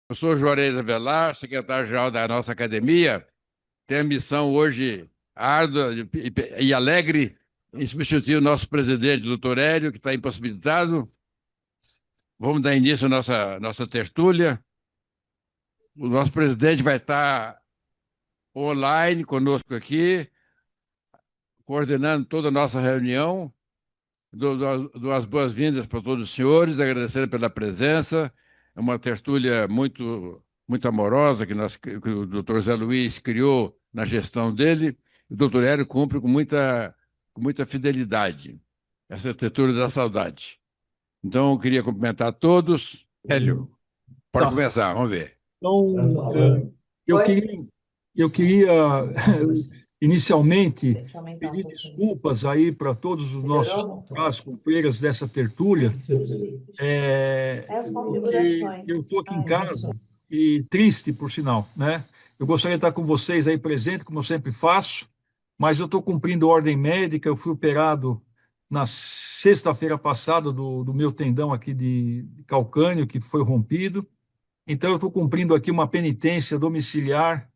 Eu sou Juarez Avelar, secretário-geral da nossa academia. Tenho a missão hoje árdua e alegre em substituir o nosso presidente, doutor Hélio, que está impossibilitado. Vamos dar início à nossa tertúlia. O nosso presidente vai estar online conosco aqui, coordenando toda a nossa reunião. Dou as boas-vindas para todos os senhores, agradecendo pela presença. É uma tertúlia muito amorosa que o doutor Zé Luiz criou na gestão dele. O doutor Hélio cumpre com muita fidelidade essa tertúlia da saudade. Então, eu queria cumprimentar a todos. Hélio, pode Tá. começar, vamos ver. Então, eu queria inicialmente pedir desculpas aí para todos os nossos companheiros dessa tertúlia, porque eu estou aqui em casa e triste, por sinal, né? Eu gostaria de estar com vocês aí presente, como eu sempre faço, mas eu estou cumprindo ordem médica. Eu fui operado na sexta-feira passada do meu tendão aqui de calcâneo, que foi rompido. Então, eu estou cumprindo aqui uma penitência domiciliar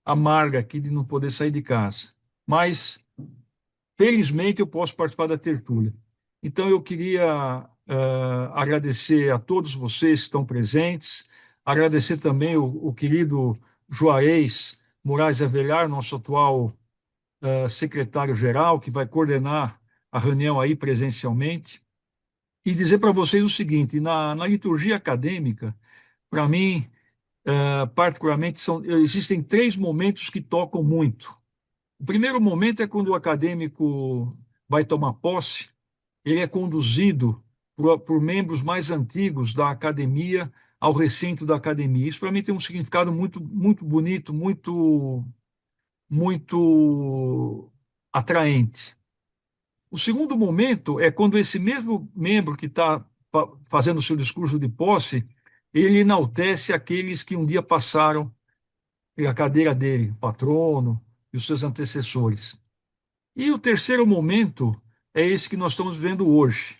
amarga aqui de não poder sair de casa. Mas, felizmente, eu posso participar da tertúlia. Então, eu queria agradecer a todos vocês que estão presentes, agradecer também o querido Juarez Moraes Avelar, nosso atual secretário-geral, que vai coordenar a reunião aí presencialmente, e dizer para vocês o seguinte: na liturgia acadêmica, para mim, particularmente, existem três momentos que tocam muito. O primeiro momento é quando o acadêmico vai tomar posse. Ele é conduzido por membros mais antigos da academia ao recinto da academia. Isso, para mim, tem um significado muito, muito bonito, muito atraente. O segundo momento é quando esse mesmo membro que está fazendo o seu discurso de posse, ele enaltece aqueles que um dia passaram pela cadeira dele, o patrono e os seus antecessores. E o terceiro momento é esse que nós estamos vivendo hoje.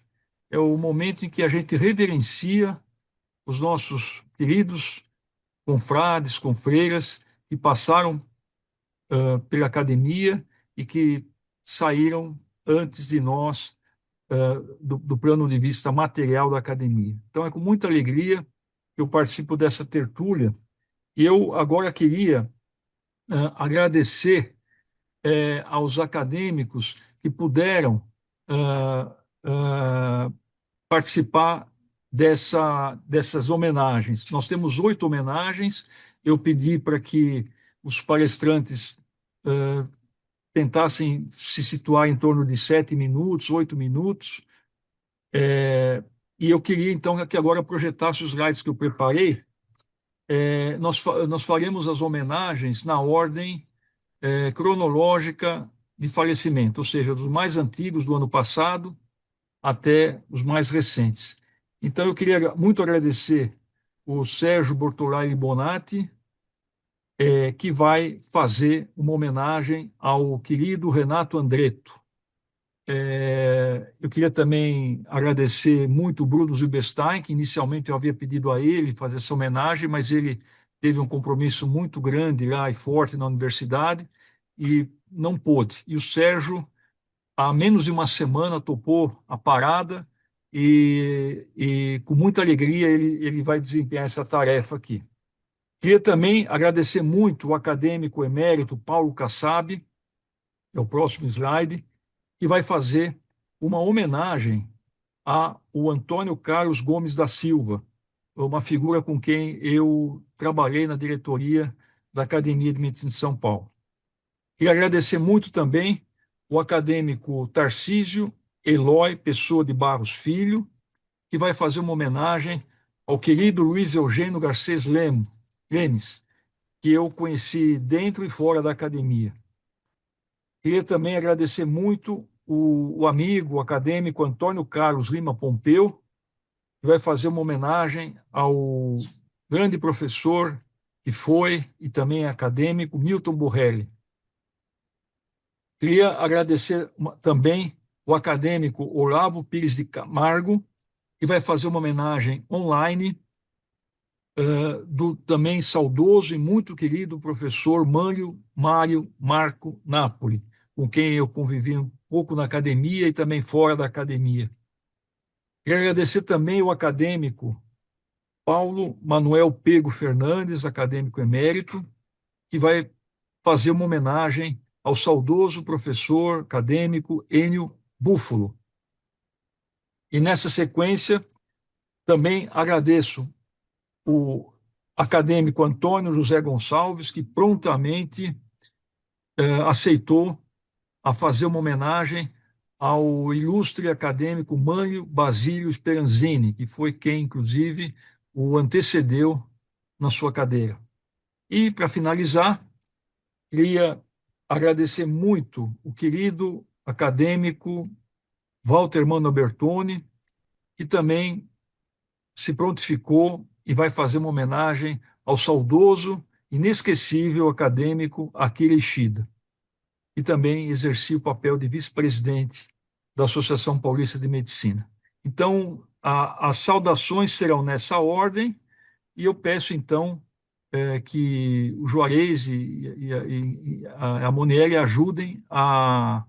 É o momento em que a gente reverencia os nossos queridos confrades, confreiras, que passaram pela academia e que saíram antes de nós do plano de vista material da academia. Então, é com muita alegria que eu participo dessa tertúlia. E eu agora queria agradecer aos acadêmicos que puderam ah, ah, participar dessas homenagens. Nós temos 8 homenagens. Eu pedi para que os palestrantes tentassem se situar em torno de 7 minutos, 8 minutos. E eu queria, então, que agora projetasse os slides que eu preparei. Nós faremos as homenagens na ordem cronológica de falecimento, ou seja, dos mais antigos do ano passado até os mais recentes. Então, eu queria muito agradecer o Sérgio Bortolai Bonatti, que vai fazer uma homenagem ao querido Renato Andretto. Eu queria também agradecer muito o Bruno Zilberstein, que inicialmente eu havia pedido a ele fazer essa homenagem, mas ele teve um compromisso muito grande lá e forte na universidade e não pôde. E o Sérgio, há menos de uma semana, topou a parada e com muita alegria ele vai desempenhar essa tarefa aqui. Queria também agradecer muito o acadêmico emérito Paulo Kassab, é o próximo slide, que vai fazer uma homenagem ao Antônio Carlos Gomes da Silva, uma figura com quem eu trabalhei na diretoria da Academia de Medicina de São Paulo. Queria agradecer muito também o acadêmico Tarcísio Eloy Pessoa de Barros Filho, que vai fazer uma homenagem ao querido Luiz Eugênio Garcês Lemes, que eu conheci dentro e fora da academia. Queria também agradecer muito o amigo, o acadêmico Antônio Carlos Lima Pompeu, que vai fazer uma homenagem ao grande professor que foi e também é acadêmico, Milton Borrelli. Queria agradecer também o acadêmico Olavo Pires de Camargo, que vai fazer uma homenagem online do também saudoso e muito querido professor Mário Marco Napoli, com quem eu convivi um pouco na academia e também fora da academia. Quero agradecer também o acadêmico Paulo Manuel Pego Fernandes, acadêmico emérito, que vai fazer uma homenagem ao saudoso professor acadêmico Enio Búfalo. E nessa sequência, também agradeço o acadêmico Antônio José Gonçalves, que prontamente aceitou a fazer uma homenagem ao ilustre acadêmico Mânlio Basílio Speranzini, que foi quem, inclusive, o antecedeu na sua cadeira. E, para finalizar, queria agradecer muito o querido acadêmico Walter Mano Bertoni, que também se prontificou e vai fazer uma homenagem ao saudoso, inesquecível acadêmico Akira Ishida, e também exercia o papel de vice-presidente da Associação Paulista de Medicina. Então, as saudações serão nessa ordem, e eu peço, então, que o Juarez e a Monieri ajudem a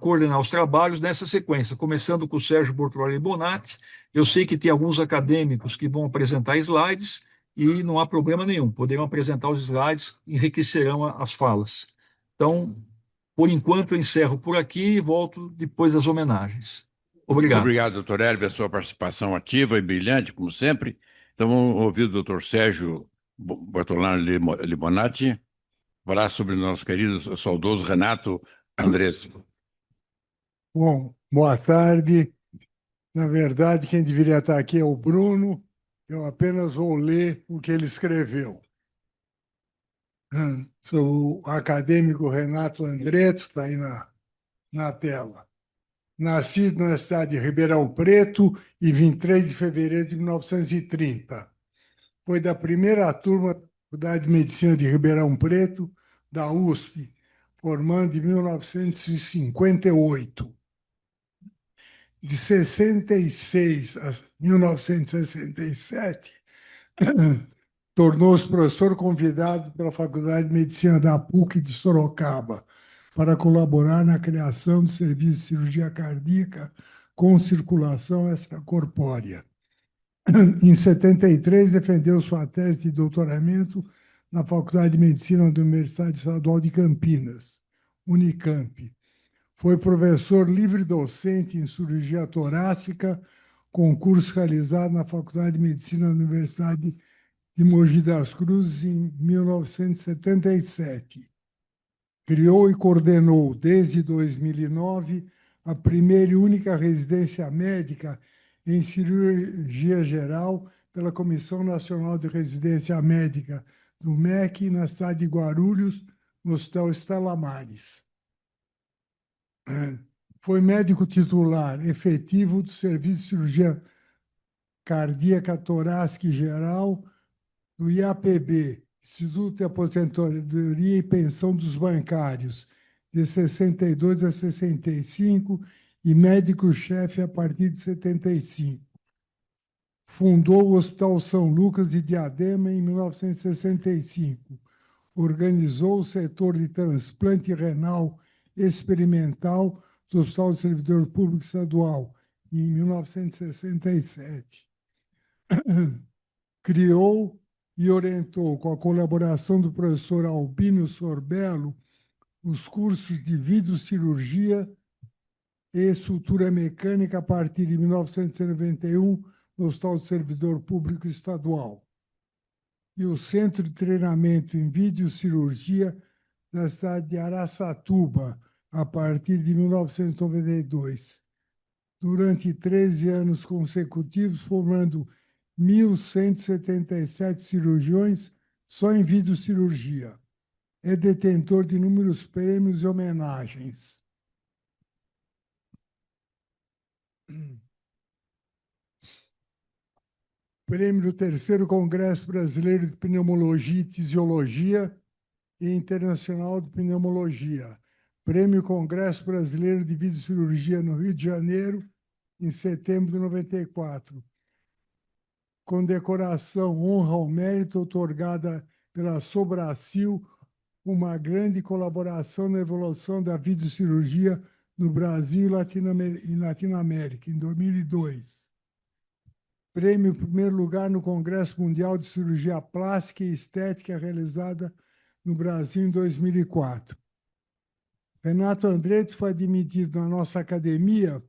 coordenar os trabalhos nessa sequência, começando com o Sérgio Bortolari Bonatti. Eu sei que tem alguns acadêmicos que vão apresentar slides e não há problema nenhum, poderão apresentar os slides, enriquecerão as falas. Então, por enquanto, eu encerro por aqui e volto depois das homenagens. Muito Obrigado. obrigado, doutor Hélio, pela sua participação ativa e brilhante, como sempre. Então, vamos ouvir o doutor Sérgio Bortolano Libonati falar sobre o nosso querido, saudoso Renato Andrés. Bom, boa tarde. Na verdade, quem deveria estar aqui é o Bruno. Eu apenas vou ler o que ele escreveu. Sou o acadêmico Renato Andretto, está aí na tela. Nascido na cidade de Ribeirão Preto em 23 de fevereiro de 1930. Foi da primeira turma da Faculdade de Medicina de Ribeirão Preto, da USP, formando em 1958. De 66 a 1967, tornou-se professor convidado pela Faculdade de Medicina da PUC de Sorocaba para colaborar na criação do serviço de cirurgia cardíaca com circulação extracorpórea. Em 73, defendeu sua tese de doutoramento na Faculdade de Medicina da Universidade Estadual de Campinas, Unicamp. Foi professor livre-docente em cirurgia torácica, concurso realizado na Faculdade de Medicina da Universidade de Mogi das Cruzes em 1977. Criou e coordenou, desde 2009, a primeira e única residência médica em cirurgia geral pela Comissão Nacional de Residência Médica do MEC, na cidade de Guarulhos, no Hospital Stella Maris. Foi médico titular efetivo do Serviço de Cirurgia Cardíaca Torácica e Geral do IAPB, Instituto de Aposentadoria e Pensão dos Bancários, de 62 a 65, e médico-chefe a partir de 75. Fundou o Hospital São Lucas de Diadema em 1965. Organizou o setor de transplante renal experimental do Hospital do Servidor Público Estadual, em 1967. Criou e orientou, com a colaboração do professor Albino Sorbello, os cursos de videocirurgia e sutura mecânica a partir de 1991 no Hospital do Servidor Público Estadual. E o Centro de Treinamento em Videocirurgia da cidade de Araçatuba, a partir de 1992. Durante 13 anos consecutivos, formando 1.177 cirurgiões só em videocirurgia. É detentor de inúmeros prêmios e homenagens. Prêmio do Terceiro Congresso Brasileiro de Pneumologia e Fisiologia e Internacional de Pneumologia. Prêmio Congresso Brasileiro de Videocirurgia no Rio de Janeiro, em setembro de 94. condecoração Honra ao Mérito, otorgada pela Sobracil, uma grande colaboração na evolução da videocirurgia no Brasil e Latinoamérica, em 2002. Prêmio em primeiro lugar no Congresso Mundial de Cirurgia Plástica e Estética, realizada no Brasil em 2004. Renato Andretti foi admitido na nossa academia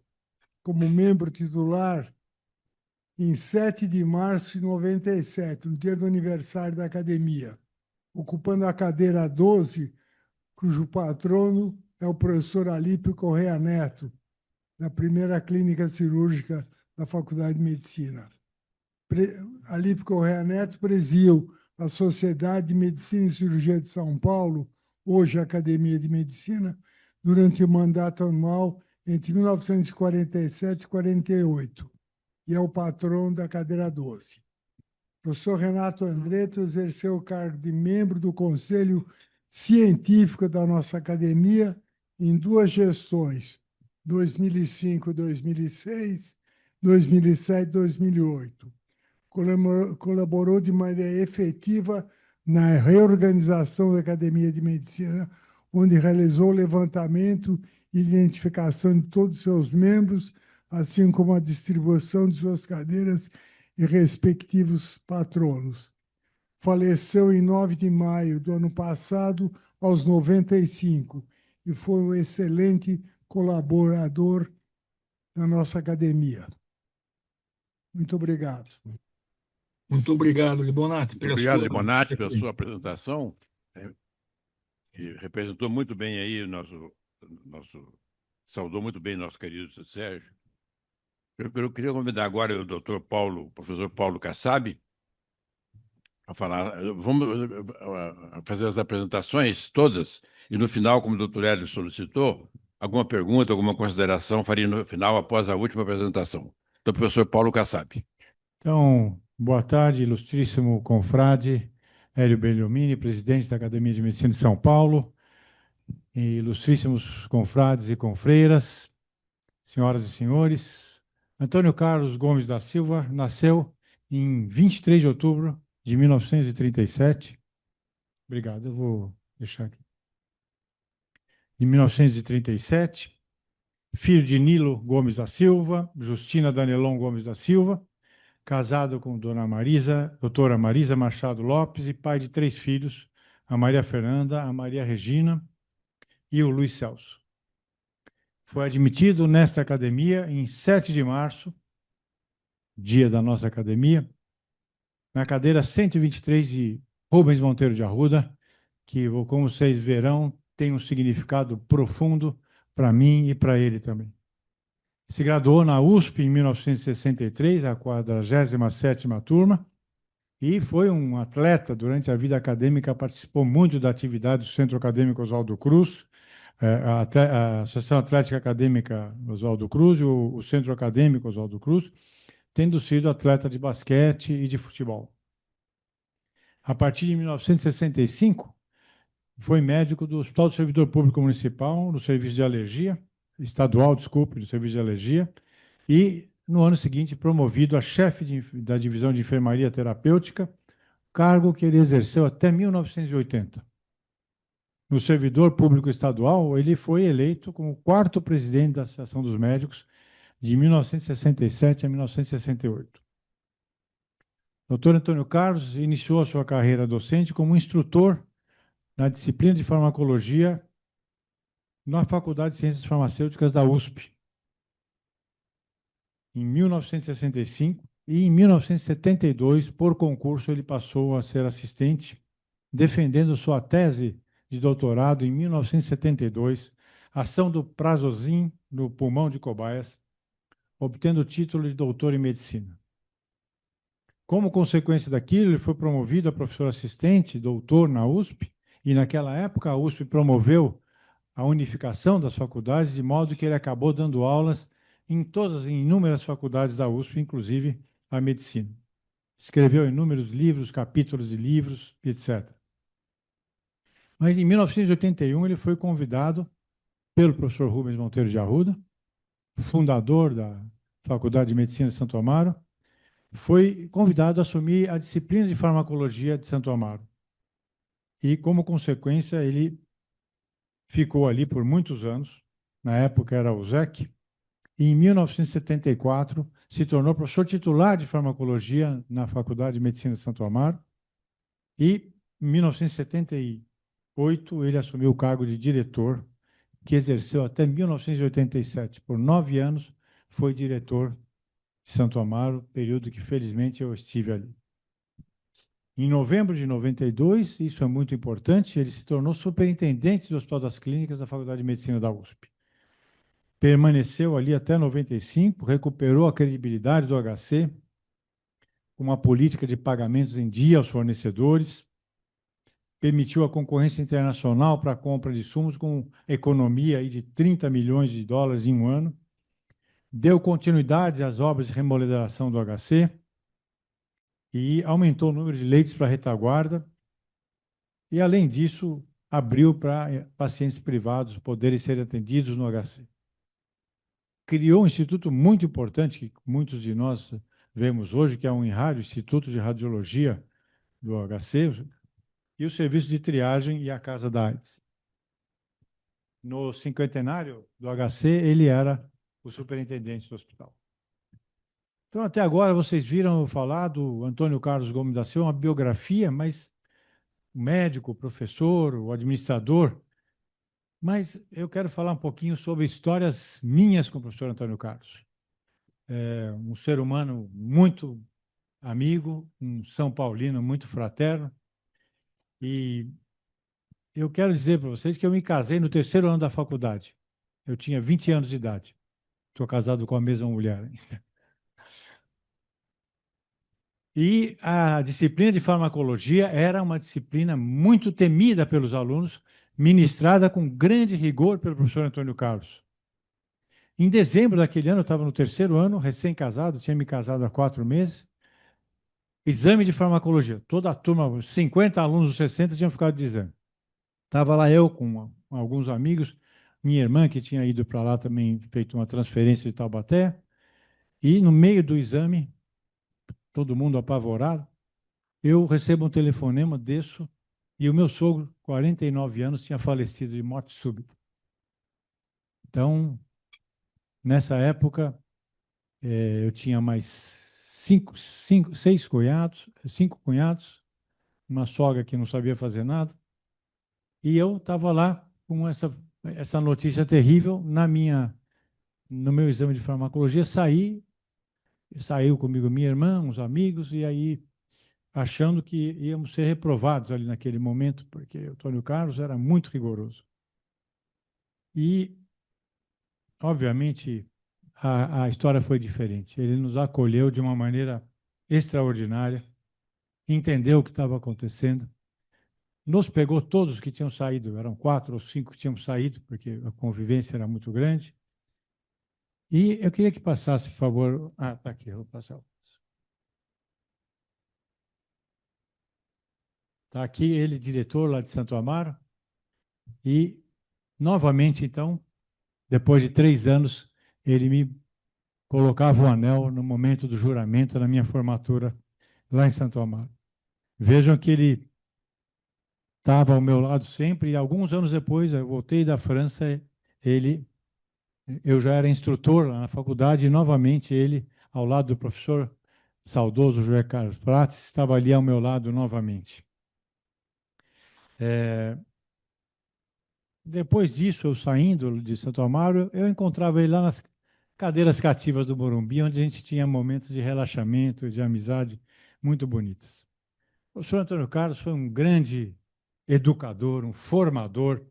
como membro titular em 7 de março de 97, no dia do aniversário da academia, ocupando a cadeira 12, cujo patrono é o professor Alípio Correia Neto, da primeira clínica cirúrgica da Faculdade de Medicina. Alípio Correia Neto presidiu a Sociedade de Medicina e Cirurgia de São Paulo, hoje Academia de Medicina, durante o mandato anual entre 1947 e 48, e é o patrono da cadeira 12. O professor Renato Andretti exerceu o cargo de membro do Conselho Científico da nossa academia em 2 gestões, 2005 e 2006, 2007 e 2008. Colaborou de maneira efetiva na reorganização da Academia de Medicina, onde realizou o levantamento e identificação de todos os seus membros, assim como a distribuição de suas cadeiras e respectivos patronos. Faleceu em 9 de maio do ano passado, aos 95, e foi um excelente colaborador da nossa academia. Muito obrigado. Muito obrigado, Libonati. Muito obrigado, Libonati, pela sua apresentação. Que representou muito bem aí saudou muito bem nosso querido Sérgio. Eu queria convidar agora o doutor Paulo, o professor Paulo Kassab, a falar. Vamos fazer as apresentações todas, e no final, como o doutor Hélio solicitou, alguma pergunta, alguma consideração faria no final, após a última apresentação. Então, professor Paulo Kassab. Então, boa tarde, ilustríssimo confrade Hélio Belliomini, presidente da Academia de Medicina de São Paulo, e ilustríssimos confrades e confreiras, senhoras e senhores. Antônio Carlos Gomes da Silva nasceu em 23 de outubro de 1937. Obrigado, eu vou deixar aqui. Em 1937, filho de Nilo Gomes da Silva, Justina Danelon Gomes da Silva, casado com doutora Marisa Machado Lopes, e pai de 3 filhos, a Maria Fernanda, a Maria Regina e o Luiz Celso. Foi admitido nesta academia em 7 de março, dia da nossa academia, na cadeira 123 de Rubens Monteiro de Arruda, que, como vocês verão, tem um significado profundo para mim e para ele também. Se graduou na USP em 1963, a 47ª turma, e foi um atleta durante a vida acadêmica, participou muito da atividade do Centro Acadêmico Oswaldo Cruz, a Associação Atlética Acadêmica Oswaldo Cruz e o Centro Acadêmico Oswaldo Cruz, tendo sido atleta de basquete e de futebol. A partir de 1965, foi médico do Hospital do Servidor Público Municipal, do Serviço de Alergia, estadual, desculpe, do Serviço de Alergia, e, no ano seguinte, promovido a chefe da Divisão de Enfermaria Terapêutica, cargo que ele exerceu até 1980. No Servidor Público Estadual, ele foi eleito como 4º presidente da Associação dos Médicos, de 1967 a 1968. O Dr. Antônio Carlos iniciou a sua carreira docente como instrutor na disciplina de farmacologia na Faculdade de Ciências Farmacêuticas da USP, em 1965, e em 1972, por concurso, ele passou a ser assistente, defendendo sua tese de doutorado em 1972, ação do Prazosin no pulmão de cobaias, obtendo o título de doutor em medicina. Como consequência daquilo, ele foi promovido a professor assistente, doutor na USP, e naquela época a USP promoveu a unificação das faculdades, de modo que ele acabou dando aulas em inúmeras faculdades da USP, inclusive a medicina. Escreveu inúmeros livros, capítulos de livros, etc. Mas em 1981 ele foi convidado pelo professor Rubens Monteiro de Arruda, fundador da Faculdade de Medicina de Santo Amaro, foi convidado a assumir a disciplina de farmacologia de Santo Amaro. E, como consequência, ele ficou ali por muitos anos. Na época era o ZEC. E, em 1974, se tornou professor titular de farmacologia na Faculdade de Medicina de Santo Amaro. E, em 1978, ele assumiu o cargo de diretor, que exerceu até 1987. Por 9 anos, foi diretor de Santo Amaro, período que, felizmente, eu estive ali. Em novembro de 92, isso é muito importante, ele se tornou superintendente do Hospital das Clínicas da Faculdade de Medicina da USP. Permaneceu ali até 95, recuperou a credibilidade do HC, com uma política de pagamentos em dia aos fornecedores, permitiu a concorrência internacional para a compra de insumos com economia aí de 30 milhões de dólares em um ano, deu continuidade às obras de remodelação do HC e aumentou o número de leitos para a retaguarda e, além disso, abriu para pacientes privados poderem ser atendidos no HC. Criou um instituto muito importante, que muitos de nós vemos hoje, que é o INRAD, Instituto de Radiologia do HC, e o serviço de triagem e a Casa da AIDS. No cinquentenário do HC, ele era o superintendente do hospital. Então, até agora, vocês viram falar do Antônio Carlos Gomes da Silva, uma biografia, mas o médico, o professor, o administrador. Mas eu quero falar um pouquinho sobre histórias minhas com o professor Antônio Carlos. É um ser humano muito amigo, um São Paulino muito fraterno. E eu quero dizer para vocês que eu me casei no 3º ano da faculdade. Eu tinha 20 anos de idade. Estou casado com a mesma mulher ainda. E a disciplina de farmacologia era uma disciplina muito temida pelos alunos, ministrada com grande rigor pelo professor Antônio Carlos. Em dezembro daquele ano, eu estava no 3º ano, recém-casado, tinha me casado há 4 meses, exame de farmacologia. Toda a turma, 50 alunos dos 60, tinham ficado de exame. Estava lá eu com alguns amigos, minha irmã, que tinha ido para lá também, feito uma transferência de Taubaté, e no meio do exame, todo mundo apavorado, eu recebo um telefonema, desço, e o meu sogro, 49 anos, tinha falecido de morte súbita. Então, nessa época, eu tinha mais 5 cunhados, uma sogra que não sabia fazer nada, e eu estava lá com essa notícia terrível no meu exame de farmacologia, saiu comigo minha irmã, uns amigos, e aí achando que íamos ser reprovados ali naquele momento, porque o Antônio Carlos era muito rigoroso. E, obviamente, a história foi diferente. Ele nos acolheu de uma maneira extraordinária, entendeu o que estava acontecendo, nos pegou todos que tinham saído, eram 4 ou 5 que tinham saído, porque a convivência era muito grande. E eu queria que passasse, por favor. Ah, está aqui, eu vou passar. Está aqui ele, diretor lá de Santo Amaro. E, novamente, então, depois de 3 anos, ele me colocava o anel no momento do juramento, na minha formatura, lá em Santo Amaro. Vejam que ele estava ao meu lado sempre, e alguns anos depois, eu voltei da França, eu já era instrutor lá na faculdade, e novamente ele, ao lado do professor saudoso José Carlos Prates, estava ali ao meu lado novamente. Depois disso, eu saindo de Santo Amaro, eu encontrava ele lá nas cadeiras cativas do Morumbi, onde a gente tinha momentos de relaxamento, de amizade muito bonitas. O professor Antônio Carlos foi um grande educador, um formador,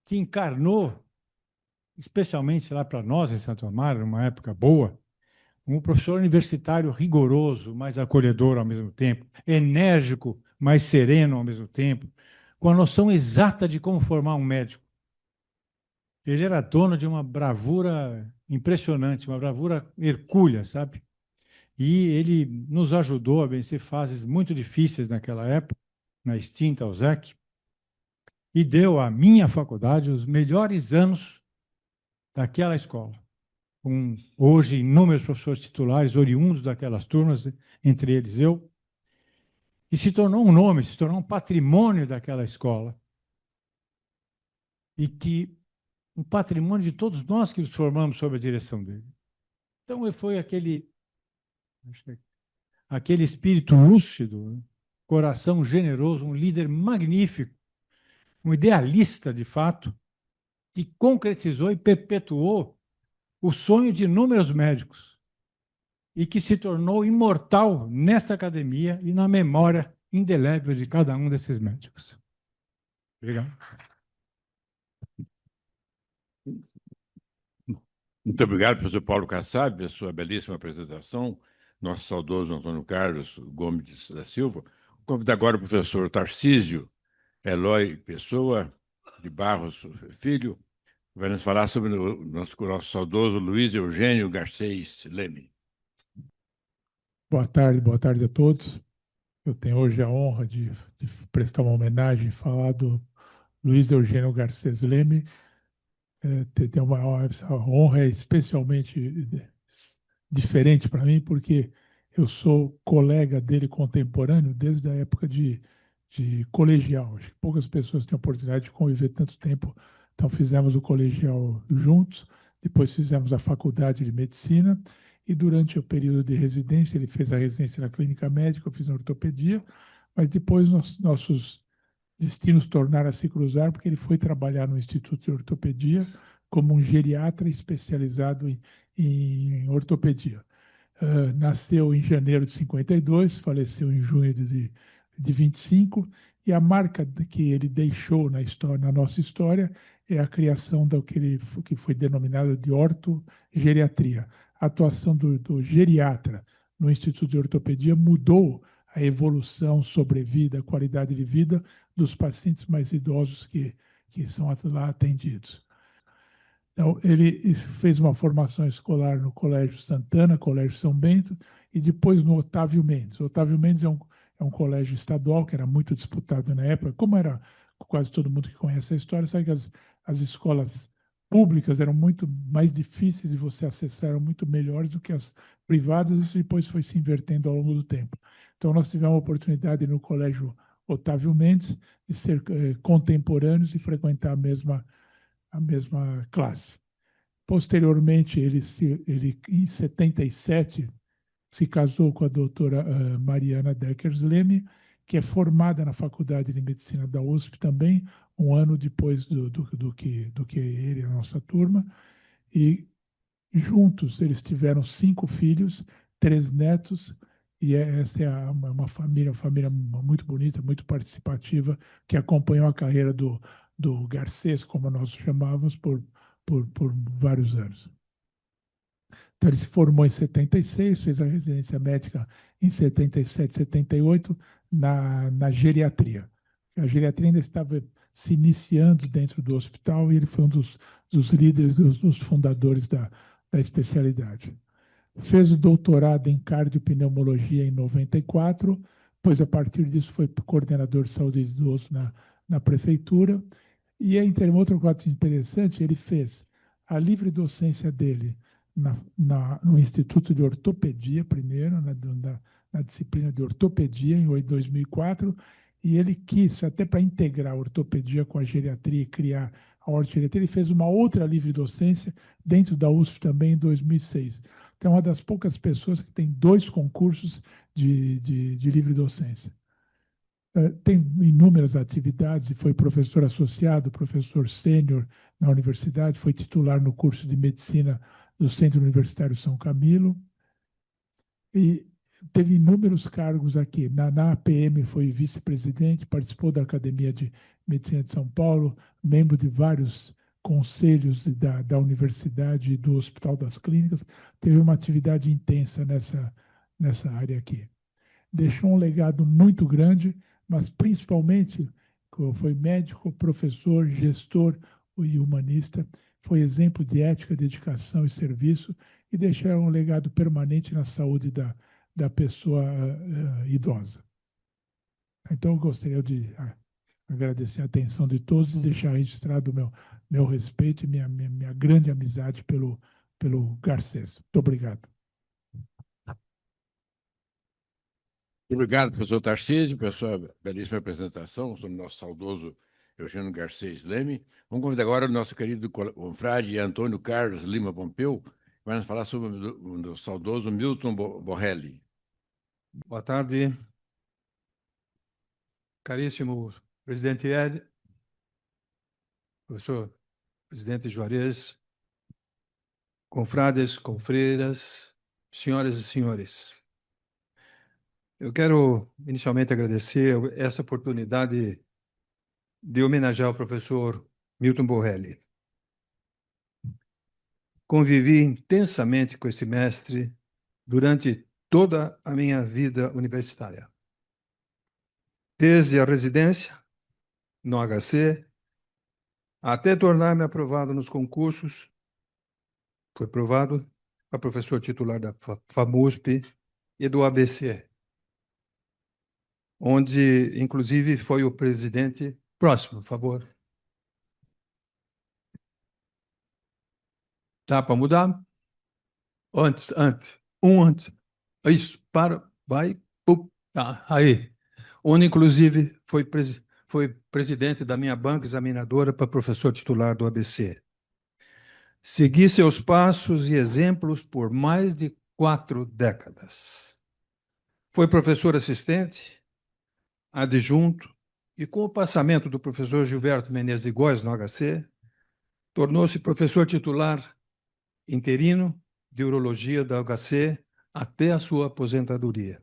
que encarnou, especialmente lá para nós em Santo Amaro, numa época boa, um professor universitário rigoroso, mas acolhedor ao mesmo tempo, enérgico, mas sereno ao mesmo tempo, com a noção exata de como formar um médico. Ele era dono de uma bravura impressionante, uma bravura hercúlea, sabe? E ele nos ajudou a vencer fases muito difíceis naquela época, na extinta USEC, e deu à minha faculdade os melhores anos daquela escola. com hoje inúmeros professores titulares, oriundos daquelas turmas, entre eles eu, e se tornou um nome, se tornou um patrimônio daquela escola. E que um patrimônio de todos nós que nos formamos sob a direção dele. Então, foi aquele espírito lúcido, coração generoso, um líder magnífico, um idealista, de fato, que concretizou e perpetuou o sonho de inúmeros médicos e que se tornou imortal nesta academia e na memória indelével de cada um desses médicos. Obrigado. Muito obrigado, professor Paulo Kassab, pela sua belíssima apresentação. Nosso saudoso Antônio Carlos Gomes da Silva. Convido agora o professor Tarcísio Eloy Pessoa de Barros Filho, vai nos falar sobre o nosso saudoso Luiz Eugênio Garcês Leme. Boa tarde a todos. Eu tenho hoje a honra de prestar uma homenagem e falar do Luiz Eugênio Garcês Leme. Essa honra é especialmente diferente para mim, porque eu sou colega dele contemporâneo desde a época de colegial. Acho que poucas pessoas têm a oportunidade de conviver tanto tempo. Então, fizemos o colegial juntos, depois fizemos a faculdade de medicina, e durante o período de residência, ele fez a residência na clínica médica, eu fiz na ortopedia, mas depois nossos destinos tornaram a se cruzar, porque ele foi trabalhar no Instituto de Ortopedia como um geriatra especializado em ortopedia. Nasceu em janeiro de 52, faleceu em junho de 25, e a marca que ele deixou na nossa história é a criação do que foi denominado de ortogeriatria. A atuação do geriatra no Instituto de Ortopedia mudou a evolução, sobrevida, qualidade de vida dos pacientes mais idosos que são lá atendidos. Então, ele fez uma formação escolar no Colégio Santana, Colégio São Bento, e depois no Otávio Mendes. O Otávio Mendes é um colégio estadual que era muito disputado na época. Como era quase todo mundo que conhece a história, sabe que as escolas públicas eram muito mais difíceis de você acessar, eram muito melhores do que as privadas. Isso depois foi se invertendo ao longo do tempo. Então, nós tivemos a oportunidade no Colégio Otávio Mendes de ser contemporâneos e frequentar a mesma classe. Posteriormente, ele em 77, se casou com a doutora Mariana Deckers Leme, que é formada na Faculdade de Medicina da USP também, um ano depois do que ele, a nossa turma, e juntos eles tiveram 5 filhos, 3 netos, e essa é uma família muito bonita, muito participativa, que acompanhou a carreira do Garcês, como nós chamávamos, por vários anos. Então, ele se formou em 76, fez a residência médica em 77, 78, na geriatria. A geriatria ainda estava se iniciando dentro do hospital e ele foi um dos líderes, dos fundadores da especialidade. Fez o doutorado em cardiopneumologia em 94, pois a partir disso foi coordenador de saúde de idoso na prefeitura. E outro fato interessante, ele fez a livre docência dele no Instituto de Ortopedia, primeiro, na disciplina de ortopedia, em 2004, e ele quis, até para integrar a ortopedia com a geriatria e criar a ortogeriatria, ele fez uma outra livre docência dentro da USP também em 2006. Então, é uma das poucas pessoas que tem 2 concursos de livre docência. Tem inúmeras atividades e foi professor associado, professor sênior na universidade, foi titular no curso de medicina do Centro Universitário São Camilo e teve inúmeros cargos aqui. Na APM foi vice-presidente, participou da Academia de Medicina de São Paulo, membro de vários conselhos da universidade e do Hospital das Clínicas, teve uma atividade intensa nessa área aqui. Deixou um legado muito grande, mas principalmente foi médico, professor, gestor e humanista, foi exemplo de ética, dedicação e serviço e deixou um legado permanente na saúde da pessoa idosa. Então, eu gostaria de agradecer a atenção de todos e deixar registrado o meu respeito e minha grande amizade pelo pelo Garcês. Muito obrigado. Obrigado, professor Tarcísio, pela sua belíssima apresentação sobre o nosso saudoso Eugênio Garcês Leme. Vamos convidar agora o nosso querido confrade Antônio Carlos Lima Pompeu, que vai nos falar sobre o saudoso Milton Borrelli. Boa tarde, caríssimo presidente Ed, professor presidente Juarez, confrades, confreiras, senhoras e senhores. Eu quero inicialmente agradecer essa oportunidade de homenagear o professor Milton Borrelli. Convivi intensamente com esse mestre durante toda a minha vida universitária. Desde a residência no HC, até tornar-me aprovado nos concursos, foi aprovado para professor titular da FAMUSP e do ABC, onde, inclusive, foi o presidente... Próximo, por favor. Tá para mudar? Antes. Antes. Isso, vai, tá, aí. Onde, inclusive, foi presidente da minha banca examinadora para professor titular do ABC. Segui seus passos e exemplos por mais de 4 décadas. Foi professor assistente, adjunto, e com o passamento do professor Gilberto Menezes de Góes no HC, tornou-se professor titular interino de urologia da HC até a sua aposentadoria.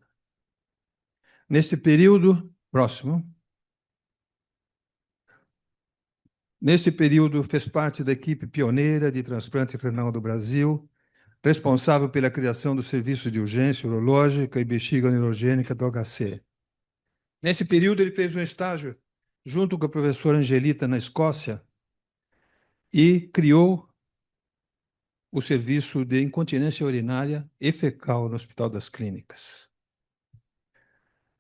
Neste período, fez parte da equipe pioneira de transplante renal do Brasil, responsável pela criação do serviço de urgência urológica e bexiga neurogênica do HC. Nesse período, ele fez um estágio junto com a professora Angelita na Escócia e criou o serviço de incontinência urinária e fecal no Hospital das Clínicas.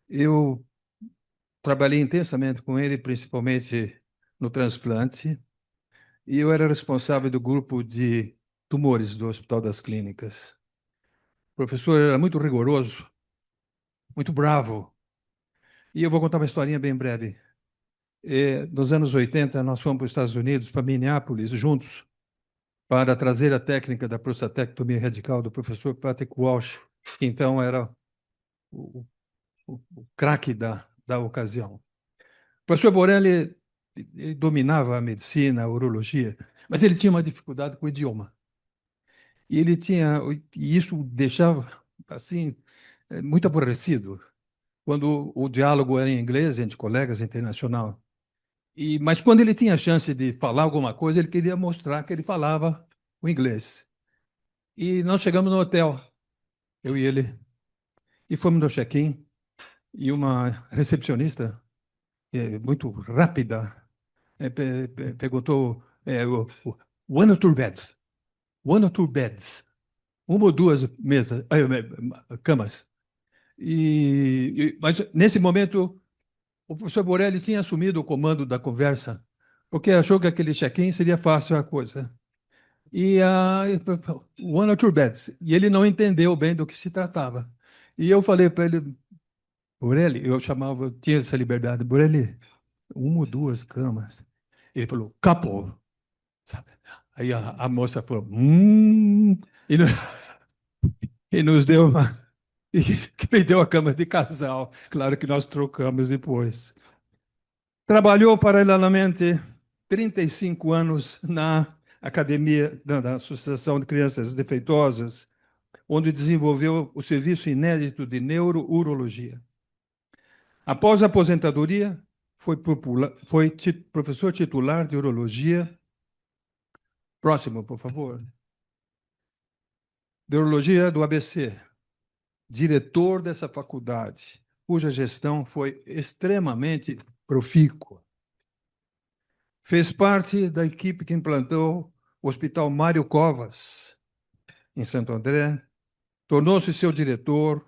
Eu trabalhei intensamente com ele, principalmente no transplante, e eu era responsável do grupo de tumores do Hospital das Clínicas. O professor era muito rigoroso, muito bravo. E eu vou contar uma historinha bem breve. Nos anos 80, nós fomos para os Estados Unidos, para Minneapolis, juntos, para trazer a técnica da prostatectomia radical do professor Patrick Walsh, que então era o craque da ocasião. O professor Borrelli ele dominava a medicina, a urologia, mas ele tinha uma dificuldade com o idioma. E isso deixava assim muito aborrecido quando o diálogo era em inglês entre colegas internacional. Mas quando ele tinha a chance de falar alguma coisa, ele queria mostrar que ele falava o inglês. E nós chegamos no hotel, eu e ele, e fomos no check-in, e uma recepcionista muito rápida perguntou one or two beds, uma ou duas camas. Mas nesse momento o professor Borrelli tinha assumido o comando da conversa, porque achou que aquele check-in seria fácil a coisa. One or two beds. E ele não entendeu bem do que se tratava. E eu falei para ele, Borrelli, eu tinha essa liberdade, Borrelli, uma ou duas camas. Ele falou, couple. Sabe? Aí a moça falou, e nos deu uma... E me deu a cama de casal. Claro que nós trocamos depois. Trabalhou paralelamente 35 anos na academia da Associação de Crianças Defeituosas, onde desenvolveu o serviço inédito de neurourologia. Após a aposentadoria, foi professor titular de urologia. Próximo, por favor. De urologia do ABC. Diretor dessa faculdade, cuja gestão foi extremamente profícua. Fez parte da equipe que implantou o Hospital Mário Covas, em Santo André, tornou-se seu diretor,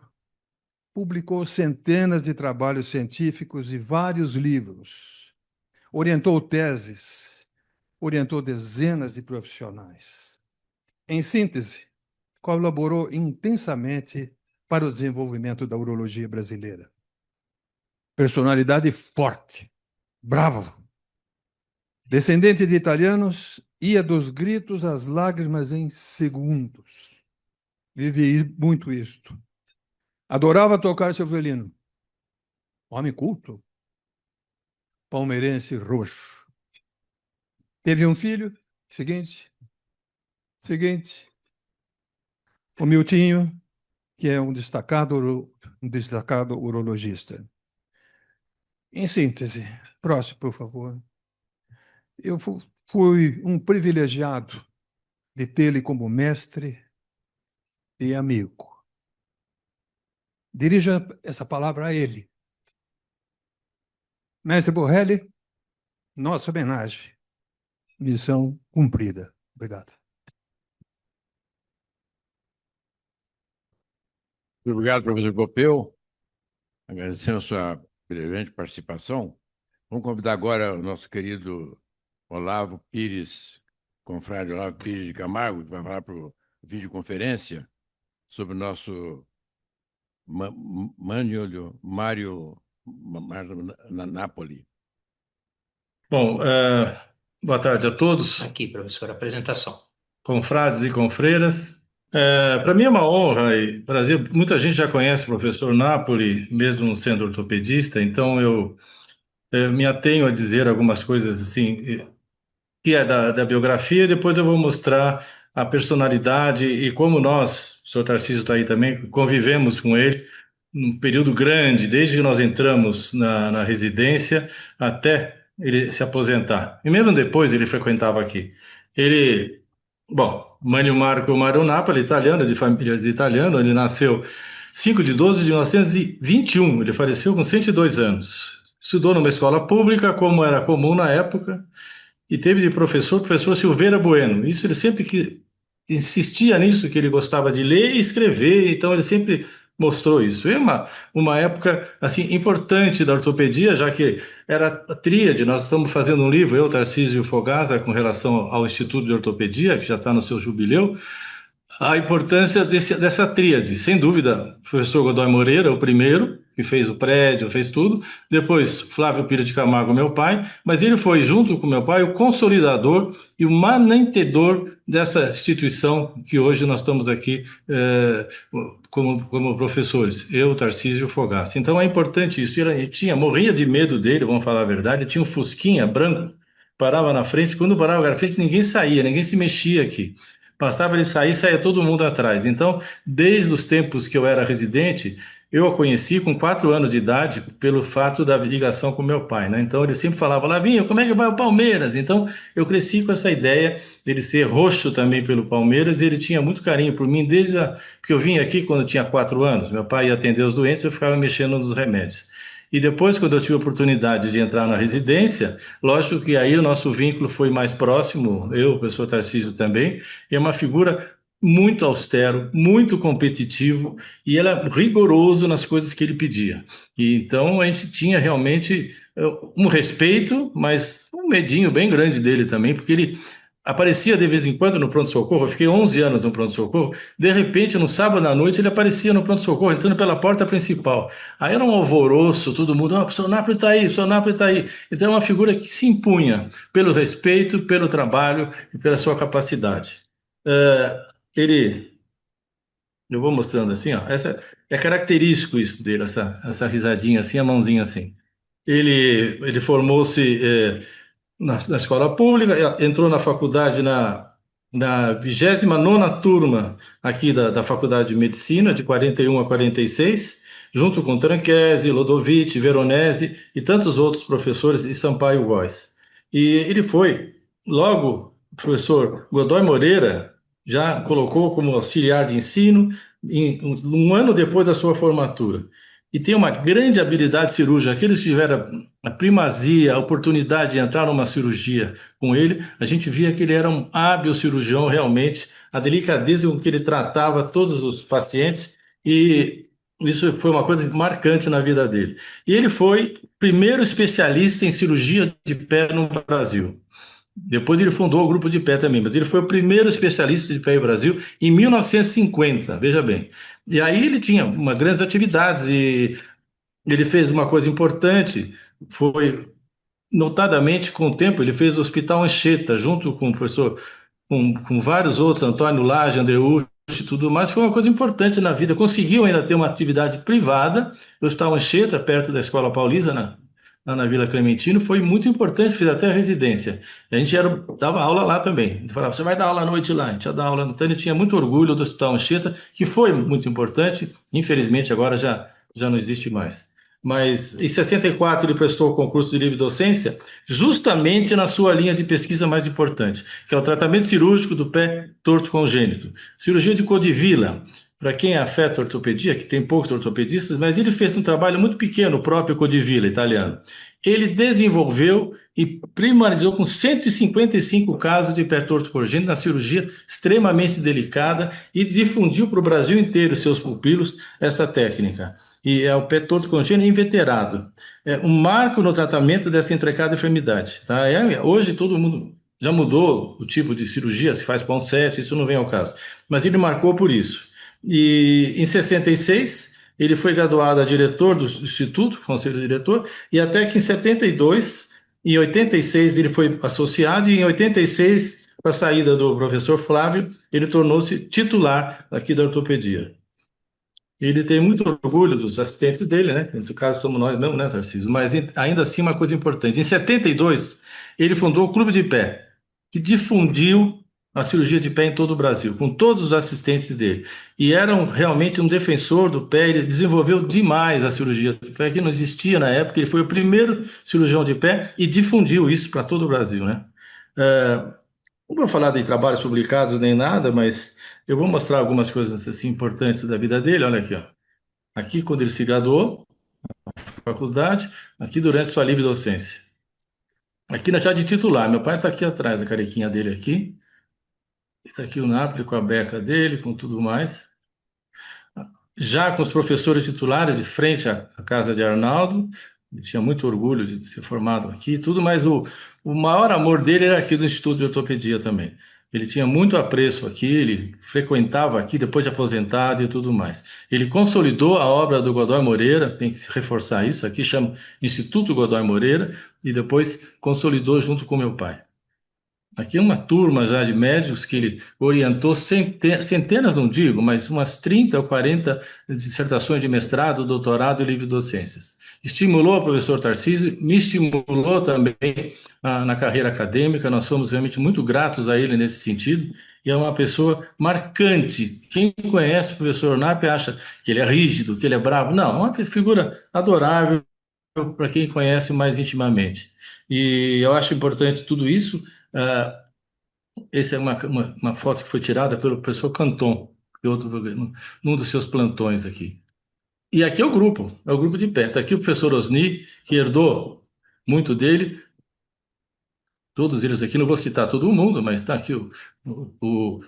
publicou centenas de trabalhos científicos e vários livros, orientou teses, orientou dezenas de profissionais. Em síntese, colaborou intensamente para o desenvolvimento da urologia brasileira. Personalidade forte, bravo. Descendente de italianos, ia dos gritos às lágrimas em segundos. Vivi muito isto. Adorava tocar seu violino. Homem culto. Palmeirense roxo. Teve um filho, seguinte, o Miltinho, que é um destacado urologista. Em síntese, próximo, por favor. Eu fui um privilegiado de tê-lo como mestre e amigo. Dirijo essa palavra a ele. Mestre Borrelli, nossa homenagem. Missão cumprida. Obrigado. Muito obrigado, professor Popeu. Agradecemos a sua brilhante participação. Vamos convidar agora o nosso querido Olavo Pires, confrade Olavo Pires de Camargo, que vai falar por videoconferência sobre o nosso Mário Napoli. Bom, boa tarde a todos, Aqui, professor, apresentação. confrades e confreiras. Para mim é uma honra e prazer. Muita gente já conhece o professor Napoli, mesmo não sendo ortopedista, então eu me atenho a dizer algumas coisas assim, que é da biografia, e depois eu vou mostrar a personalidade e como nós, o senhor Tarcísio está aí também, convivemos com ele num período grande, desde que nós entramos na residência até ele se aposentar. E mesmo depois ele frequentava aqui. Manlio Marco Mario Napoli, italiano, de família italiana, ele nasceu 5 de 12 de 1921, ele faleceu com 102 anos. Estudou numa escola pública, como era comum na época, e teve de professor o professor Silveira Bueno. Isso ele sempre insistia nisso, que ele gostava de ler e escrever, então ele sempre mostrou isso. É uma época assim importante da ortopedia, já que era a tríade. Nós estamos fazendo um livro, eu, Tarcísio e o Fogaça, com relação ao Instituto de Ortopedia, que já está no seu jubileu, a importância dessa tríade. Sem dúvida, o professor Godoy Moreira, o primeiro, que fez o prédio, fez tudo. Depois, Flávio Pires de Camargo, meu pai. Mas ele foi, junto com meu pai, o consolidador e o mantenedor dessa instituição que hoje nós estamos aqui como professores. Eu, Tarcísio e o Fogaça. Então, é importante isso. Ele morria de medo dele, vamos falar a verdade. Ele tinha um fusquinha branco, parava na frente. Quando parava na frente, ninguém saía, ninguém se mexia aqui. Passava ele sair, saía todo mundo atrás. Então, desde os tempos que eu era residente, eu o conheci com 4 anos de idade pelo fato da ligação com meu pai, né? Então, ele sempre falava, Lavinho, como é que vai o Palmeiras? Então, eu cresci com essa ideia dele ser roxo também pelo Palmeiras, e ele tinha muito carinho por mim porque eu vim aqui quando eu tinha 4 anos. Meu pai ia atender os doentes, eu ficava mexendo nos remédios. E depois, quando eu tive a oportunidade de entrar na residência, lógico que aí o nosso vínculo foi mais próximo, eu, o professor Tarcísio também, e é uma figura muito austero, muito competitivo, e ele é rigoroso nas coisas que ele pedia. E então a gente tinha realmente um respeito, mas um medinho bem grande dele também, porque ele aparecia de vez em quando no pronto-socorro. Eu fiquei 11 anos no pronto-socorro. De repente, no sábado à noite, ele aparecia no pronto-socorro, entrando pela porta principal. Aí era um alvoroço, todo mundo, o professor Napoli está aí, o professor Napoli está aí. Então é uma figura que se impunha pelo respeito, pelo trabalho e pela sua capacidade. Eu vou mostrando assim, ó, é característico isso dele, essa risadinha assim, a mãozinha assim. Ele formou-se na escola pública, entrou na faculdade na 29ª turma aqui da Faculdade de Medicina, de 41 a 46, junto com Tranchesi, Lodovici, Veronese e tantos outros professores e Sampaio Góes. E ele foi, logo, o professor Godoy Moreira já colocou como auxiliar de ensino um ano depois da sua formatura. E tem uma grande habilidade cirúrgica. Aqueles que tiveram a primazia, a oportunidade de entrar numa cirurgia com ele, a gente via que ele era um hábil cirurgião realmente, a delicadeza com que ele tratava todos os pacientes, e isso foi uma coisa marcante na vida dele. E ele foi o primeiro especialista em cirurgia de pé no Brasil. Depois ele fundou o grupo de pé também, mas ele foi o primeiro especialista de pé no Brasil em 1950, veja bem. E aí ele tinha uma grandes atividades e ele fez uma coisa importante, foi notadamente com o tempo, ele fez o Hospital Anchieta, junto com o professor, com vários outros, Antônio Lage, André Ursch e tudo mais, foi uma coisa importante na vida. Conseguiu ainda ter uma atividade privada, o Hospital Anchieta, perto da Escola Paulista, lá na Vila Clementino, foi muito importante, fez até residência. A gente dava aula lá também. Ele falava, você vai dar aula à noite lá, a gente ia dar aula. Então ele tinha muito orgulho do Hospital Anchieta, que foi muito importante, infelizmente agora já não existe mais. Mas em 64 ele prestou o concurso de livre docência justamente na sua linha de pesquisa mais importante, que é o tratamento cirúrgico do pé torto congênito. Cirurgia de Codivilla, para quem é afeta a ortopedia, que tem poucos ortopedistas, mas ele fez um trabalho muito pequeno, o próprio Codivilla, italiano. Ele desenvolveu e primarizou com 155 casos de pé torto congênito na cirurgia extremamente delicada e difundiu para o Brasil inteiro, seus pupilos, essa técnica. E é o pé torto congênito inveterado. É um marco no tratamento dessa intricada enfermidade. Tá? Hoje todo mundo já mudou o tipo de cirurgia, se faz ponto 7, isso não vem ao caso. Mas ele marcou por isso. E em 66, ele foi graduado a diretor do Instituto, conselho diretor, e até que em 72, em 86 ele foi associado, e em 86, com a saída do professor Flávio, ele tornou-se titular aqui da ortopedia. Ele tem muito orgulho dos assistentes dele, né? Nesse caso somos nós mesmo, né, Tarcísio? Mas ainda assim uma coisa importante. Em 72, ele fundou o Clube de Pé, que difundiu a cirurgia de pé em todo o Brasil, com todos os assistentes dele. E era realmente um defensor do pé, ele desenvolveu demais a cirurgia do pé, que não existia na época, ele foi o primeiro cirurgião de pé e difundiu isso para todo o Brasil, né? Não vou falar de trabalhos publicados nem nada, mas eu vou mostrar algumas coisas assim importantes da vida dele. Olha aqui, ó. Aqui quando ele se graduou na faculdade, aqui durante sua livre docência. Aqui na já de titular, meu pai está aqui atrás, a carequinha dele aqui. Está aqui o Napoli com a beca dele, com tudo mais. Já com os professores titulares de frente à casa de Arnaldo, ele tinha muito orgulho de ser formado aqui, tudo, mas o maior amor dele era aqui do Instituto de Ortopedia também. Ele tinha muito apreço aqui, ele frequentava aqui depois de aposentado e tudo mais. Ele consolidou a obra do Godoy Moreira, tem que se reforçar isso, aqui chama Instituto Godoy Moreira, e depois consolidou junto com meu pai. Aqui é uma turma já de médicos que ele orientou centenas, não digo, mas umas 30 ou 40 dissertações de mestrado, doutorado e livre docências. Estimulou o professor Tarcísio, me estimulou também na carreira acadêmica, nós fomos realmente muito gratos a ele nesse sentido, e é uma pessoa marcante. Quem conhece o professor Nap acha que ele é rígido, que ele é bravo. Não, é uma figura adorável para quem conhece mais intimamente. E eu acho importante tudo isso. Essa é uma foto que foi tirada pelo professor Canton, num dos seus plantões aqui. E aqui é o grupo de pé. Está aqui o professor Osni, que herdou muito dele. Todos eles aqui, não vou citar todo mundo, mas está aqui o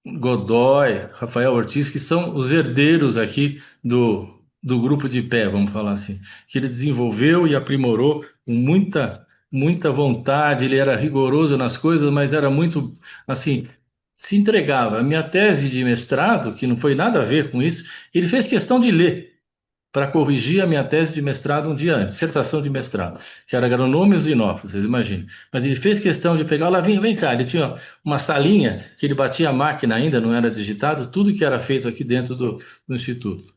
Godoy, Rafael Ortiz, que são os herdeiros aqui do grupo de pé, vamos falar assim, que ele desenvolveu e aprimorou com muita vontade, ele era rigoroso nas coisas, mas era muito, assim, se entregava. A minha tese de mestrado, que não foi nada a ver com isso, ele fez questão de ler para corrigir a minha tese de mestrado um dia antes, dissertação de mestrado, que era agronômia e usinófilo, vocês imaginam. Mas ele fez questão de pegar, lá, vem cá, ele tinha uma salinha que ele batia a máquina ainda, não era digitado, tudo que era feito aqui dentro do instituto.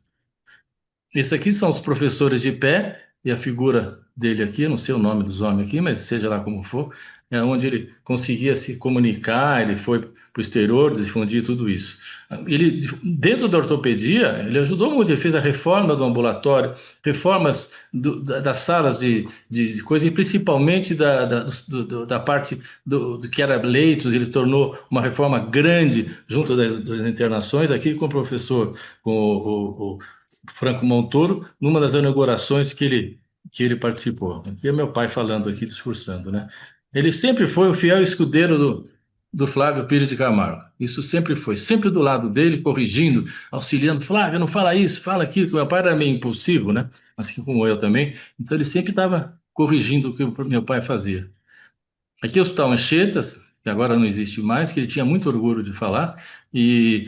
Esses aqui são os professores de pé, e a figura dele aqui, eu não sei o nome dos homens aqui, mas seja lá como for, é onde ele conseguia se comunicar, ele foi para o exterior, difundir tudo isso. Ele, dentro da ortopedia, ele ajudou muito, ele fez a reforma do ambulatório, reformas das salas de coisa, e principalmente da parte do que era leitos, ele tornou uma reforma grande junto das internações, aqui com o professor, com o Franco Montoro, numa das inaugurações que ele participou. Aqui é meu pai falando aqui, discursando, né? Ele sempre foi o fiel escudeiro do Flávio Pires de Camargo. Isso sempre foi, sempre do lado dele, corrigindo, auxiliando. Flávio, não fala isso, fala aquilo, que o meu pai era meio impulsivo, né? Assim como eu também. Então ele sempre estava corrigindo o que o meu pai fazia. Aqui é o Hospital Anchieta, que agora não existe mais, que ele tinha muito orgulho de falar, e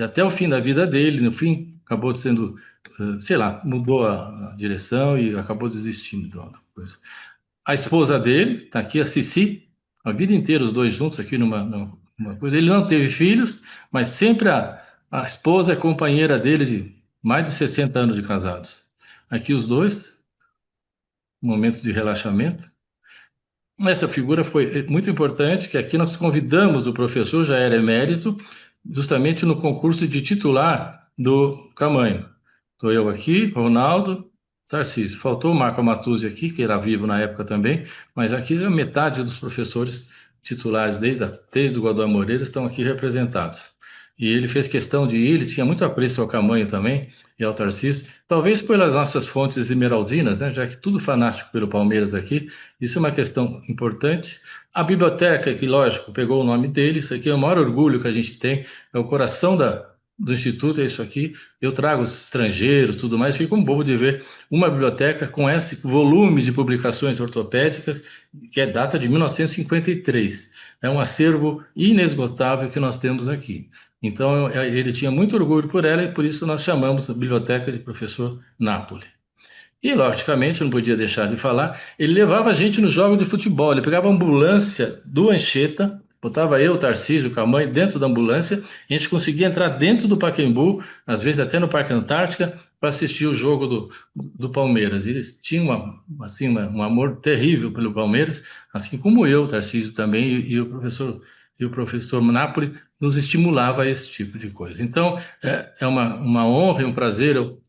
até o fim da vida dele, no fim, acabou sendo, sei lá, mudou a direção e acabou desistindo da coisa. A esposa dele, está aqui, a Cici, a vida inteira os dois juntos aqui numa coisa. Ele não teve filhos, mas sempre a esposa é companheira dele de mais de 60 anos de casados. Aqui os dois, um momento de relaxamento. Essa figura foi muito importante, que aqui nós convidamos o professor, já era emérito, justamente no concurso de titular do Camanho. Estou eu aqui, Ronaldo, Tarcísio. Faltou o Marco Amatuzzi aqui, que era vivo na época também, mas aqui a metade dos professores titulares, desde o Godoy Moreira, estão aqui representados. E ele fez questão de ir, ele tinha muito apreço ao Camanho também, e ao Tarcísio, talvez pelas nossas fontes esmeraldinas, né, já que tudo fanático pelo Palmeiras aqui, isso é uma questão importante. A biblioteca, que lógico, pegou o nome dele, isso aqui é o maior orgulho que a gente tem, é o coração do Instituto, é isso aqui. Eu trago os estrangeiros, tudo mais, fico um bobo de ver uma biblioteca com esse volume de publicações ortopédicas, que é data de 1953. É um acervo inesgotável que nós temos aqui. Então, ele tinha muito orgulho por ela e por isso nós chamamos a biblioteca de Professor Napoli. E, logicamente, não podia deixar de falar, ele levava a gente no jogo de futebol, ele pegava a ambulância do Anchieta, botava eu, o Tarcísio, o Camanho dentro da ambulância, a gente conseguia entrar dentro do Pacaembu, às vezes até no Parque Antártica, para assistir o jogo do Palmeiras. Eles tinham assim, um amor terrível pelo Palmeiras, assim como eu, o Tarcísio também, e o professor Napoli nos estimulava a esse tipo de coisa. Então, é uma honra e um prazer eu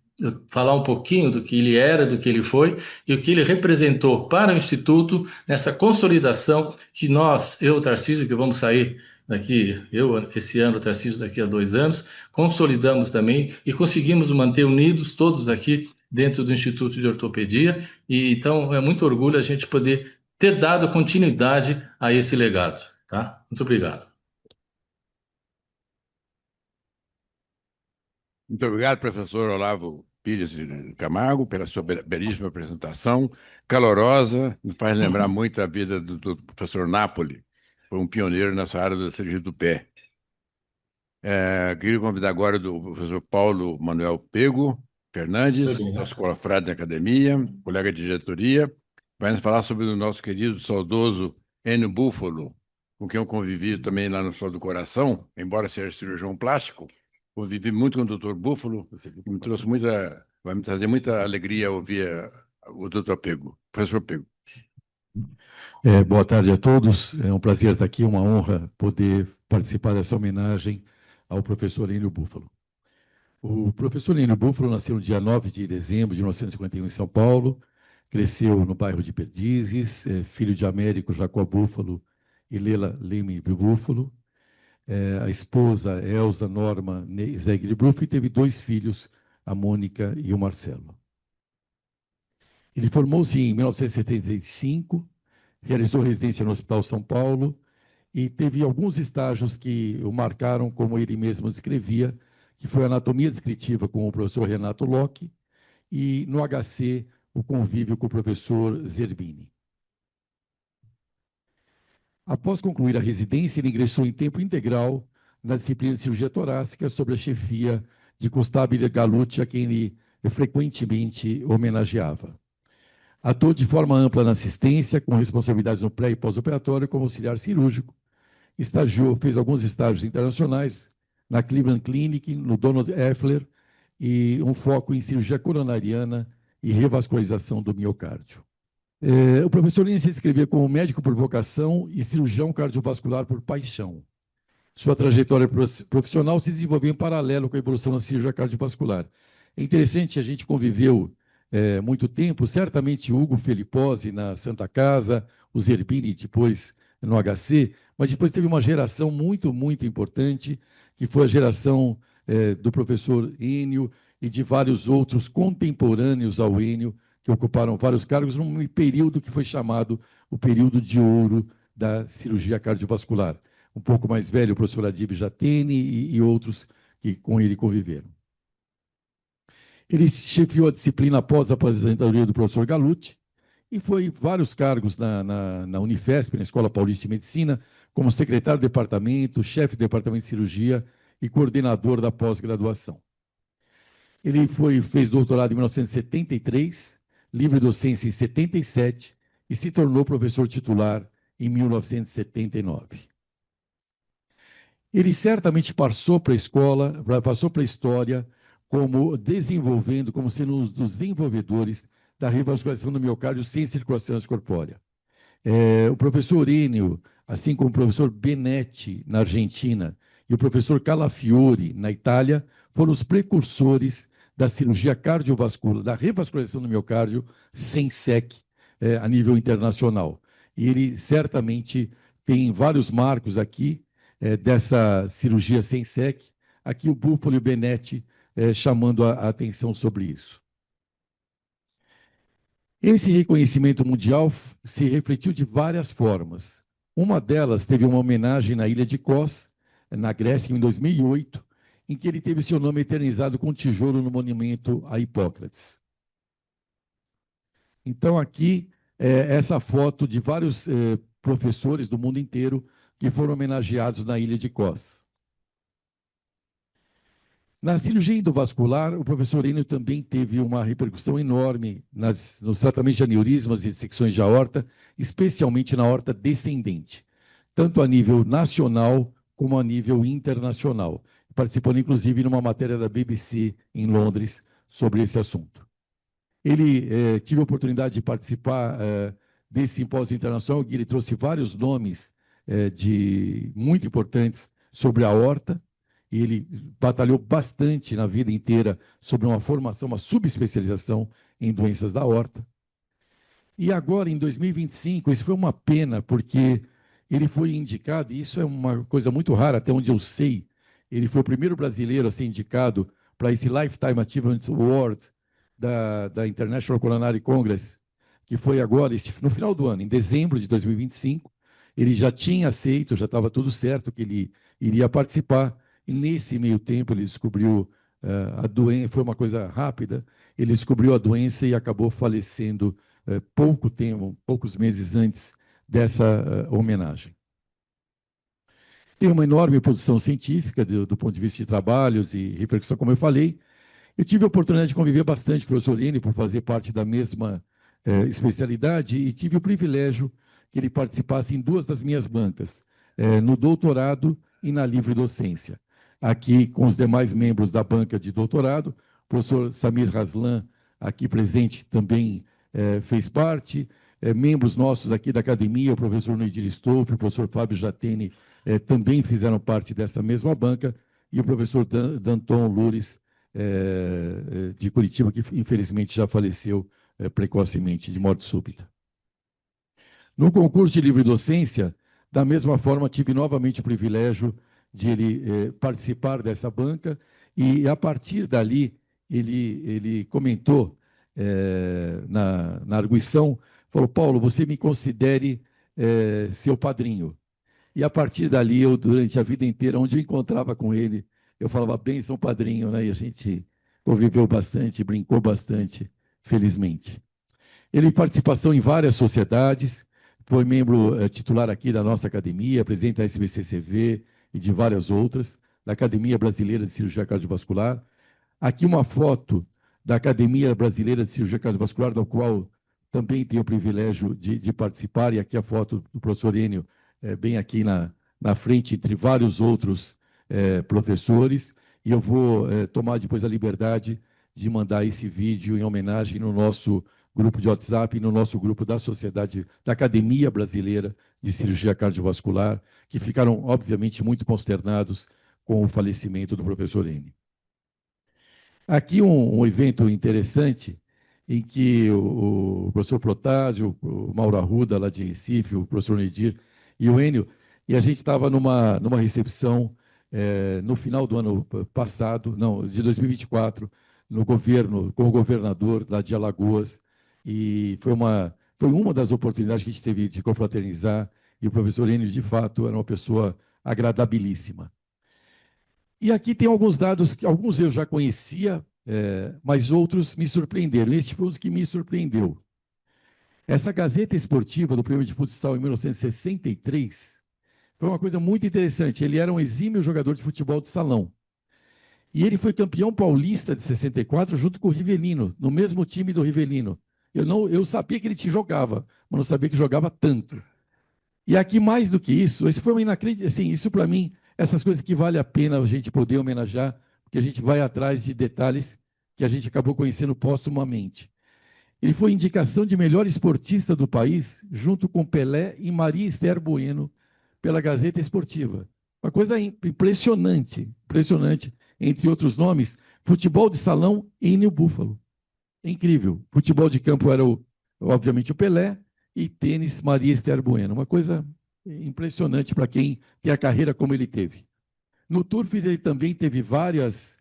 falar um pouquinho do que ele era, do que ele foi e o que ele representou para o Instituto nessa consolidação que nós, eu, Tarcísio, que vamos sair daqui, eu esse ano, Tarcísio daqui a 2 anos, consolidamos também e conseguimos manter unidos todos aqui dentro do Instituto de Ortopedia e então é muito orgulho a gente poder ter dado continuidade a esse legado, tá? Muito obrigado. Muito obrigado, professor Olavo Pires Camargo, pela sua belíssima apresentação, calorosa, me faz lembrar muito a vida do professor Napoli, foi um pioneiro nessa área da cirurgia do pé. Queria convidar agora o professor Paulo Manuel Pego Fernandes, nosso confrade da academia, colega de diretoria, vai nos falar sobre o nosso querido, saudoso Enio Búfalo, com quem eu convivi também lá no Sol do Coração, embora seja cirurgião plástico. Convivi muito com o Dr. Búfalo, me trouxe vai me trazer muita alegria ouvir o Dr. Pego, professor Pego. Boa tarde a todos, é um prazer estar aqui, uma honra poder participar dessa homenagem ao professor Enio Búfalo. O professor Enio Búfalo nasceu no dia 9 de dezembro de 1951 em São Paulo, cresceu no bairro de Perdizes, filho de Américo Jacó Búfalo e Lela Leme Búfalo. A esposa Elza Norma Zegre Búfalo e teve 2 filhos, a Mônica e o Marcelo. Ele formou-se em 1975, realizou residência no Hospital São Paulo e teve alguns estágios que o marcaram, como ele mesmo descrevia, que foi a anatomia descritiva com o professor Renato Locke e no HC o convívio com o professor Zerbini. Após concluir a residência, ele ingressou em tempo integral na disciplina de cirurgia torácica sob a chefia de Constabile Gallucci, a quem ele frequentemente homenageava. Atuou de forma ampla na assistência, com responsabilidades no pré- e pós-operatório como auxiliar cirúrgico. Fez alguns estágios internacionais na Cleveland Clinic, no Donald Effler, e um foco em cirurgia coronariana e revascularização do miocárdio. O professor Enio se descrevia como médico por vocação e cirurgião cardiovascular por paixão. Sua trajetória profissional se desenvolveu em paralelo com a evolução da cirurgia cardiovascular. É interessante, a gente conviveu muito tempo, certamente Hugo Felipposi na Santa Casa, o Zerbini depois no HC, mas depois teve uma geração muito, muito importante, que foi a geração do professor Enio e de vários outros contemporâneos ao Enio, que ocuparam vários cargos num período que foi chamado o período de ouro da cirurgia cardiovascular. Um pouco mais velho, o professor Adib Jatene e outros que com ele conviveram. Ele chefiou a disciplina após a aposentadoria do professor Gallucci E foi vários cargos na Unifesp, na Escola Paulista de Medicina, como secretário de departamento, chefe de departamento de cirurgia e coordenador da pós-graduação. Ele fez doutorado em 1973, livre docência em 77 e se tornou professor titular em 1979. Ele certamente passou para a escola, passou para a história como sendo um dos desenvolvedores da revascularização do miocárdio sem circulação extracorpórea. O professor Enio, assim como o professor Benetti, na Argentina, e o professor Calafiore, na Itália, foram os precursores da cirurgia cardiovascular, da revascularização do miocárdio sem SEC, a nível internacional. E ele certamente tem vários marcos aqui dessa cirurgia sem SEC, aqui o Búfalo e o Benetti chamando a atenção sobre isso. Esse reconhecimento mundial se refletiu de várias formas. Uma delas teve uma homenagem na ilha de Kos, na Grécia, em 2008, em que ele teve seu nome eternizado com tijolo no monumento a Hipócrates. Então, aqui, essa foto de vários professores do mundo inteiro que foram homenageados na ilha de Kos. Na cirurgia endovascular, o professor Enio também teve uma repercussão enorme nos tratamentos de aneurismas e dissecções de aorta, especialmente na aorta descendente, tanto a nível nacional como a nível internacional, participando inclusive numa matéria da BBC em Londres sobre esse assunto. Ele tive a oportunidade de participar desse simpósio internacional, que ele trouxe vários nomes muito importantes sobre a aorta, e ele batalhou bastante na vida inteira sobre uma formação, uma subespecialização em doenças da aorta. E agora, em 2025, isso foi uma pena, porque ele foi indicado, e isso é uma coisa muito rara, até onde eu sei, ele foi o primeiro brasileiro a ser indicado para esse Lifetime Achievement Award da International Coronary Congress, que foi agora, no final do ano, em dezembro de 2025. Ele já tinha aceito, já estava tudo certo que ele iria participar, e nesse meio tempo ele descobriu a doença, foi uma coisa rápida, ele descobriu a doença e acabou falecendo poucos meses antes dessa homenagem. Tem uma enorme produção científica do ponto de vista de trabalhos e repercussão, como eu falei. Eu tive a oportunidade de conviver bastante com o professor Enio por fazer parte da mesma especialidade e tive o privilégio que ele participasse em duas das minhas bancas, no doutorado e na livre docência. Aqui com os demais membros da banca de doutorado, o professor Samir Haslan, aqui presente, também fez parte, membros nossos aqui da academia, o professor Neidir Stolf, o professor Fábio Jatene, também fizeram parte dessa mesma banca, e o professor Danton Lures, de Curitiba, que infelizmente já faleceu precocemente, de morte súbita. No concurso de livre docência, da mesma forma, tive novamente o privilégio de ele participar dessa banca, e a partir dali ele comentou na arguição, falou: Paulo, você me considere seu padrinho. E a partir dali, eu, durante a vida inteira, onde eu encontrava com ele, eu falava: bem, sou padrinho, né? E a gente conviveu bastante, brincou bastante, felizmente. Ele tem participação em várias sociedades, foi membro titular aqui da nossa academia, presidente da SBCCV e de várias outras, da Academia Brasileira de Cirurgia Cardiovascular. Aqui uma foto da Academia Brasileira de Cirurgia Cardiovascular, da qual também tenho o privilégio de participar, e aqui a foto do professor Enio, bem aqui na frente, entre vários outros professores, e eu vou tomar depois a liberdade de mandar esse vídeo em homenagem no nosso grupo de WhatsApp e no nosso grupo da Sociedade, da Academia Brasileira de Cirurgia Cardiovascular, que ficaram, obviamente, muito consternados com o falecimento do professor Enio. Aqui um evento interessante, em que o professor Protásio, o Mauro Arruda, lá de Recife, o professor Neidir e o Enio, e a gente estava numa recepção no final do ano passado, não, de 2024, no governo, com o governador lá de Alagoas, e foi uma das oportunidades que a gente teve de confraternizar, e o professor Enio, de fato, era uma pessoa agradabilíssima. E aqui tem alguns dados, que alguns eu já conhecia, mas outros me surpreenderam. Este foi um dos que me surpreendeu. Essa Gazeta Esportiva do Prêmio de Futsal em 1963 foi uma coisa muito interessante. Ele era um exímio jogador de futebol de salão. E ele foi campeão paulista de 64 junto com o Rivelino, no mesmo time do Rivelino. Eu sabia que ele te jogava, mas não sabia que jogava tanto. E aqui, mais do que isso, isso foi uma inacreditável. Assim, isso, para mim, essas coisas que vale a pena a gente poder homenagear, porque a gente vai atrás de detalhes que a gente acabou conhecendo póstumamente. Ele foi indicação de melhor esportista do país, junto com Pelé e Maria Esther Bueno, pela Gazeta Esportiva. Uma coisa impressionante, impressionante, entre outros nomes, futebol de salão e New Buffalo. Incrível. Futebol de campo era, obviamente, o Pelé, e tênis Maria Esther Bueno. Uma coisa impressionante para quem tem a carreira como ele teve. No Turf, ele também teve várias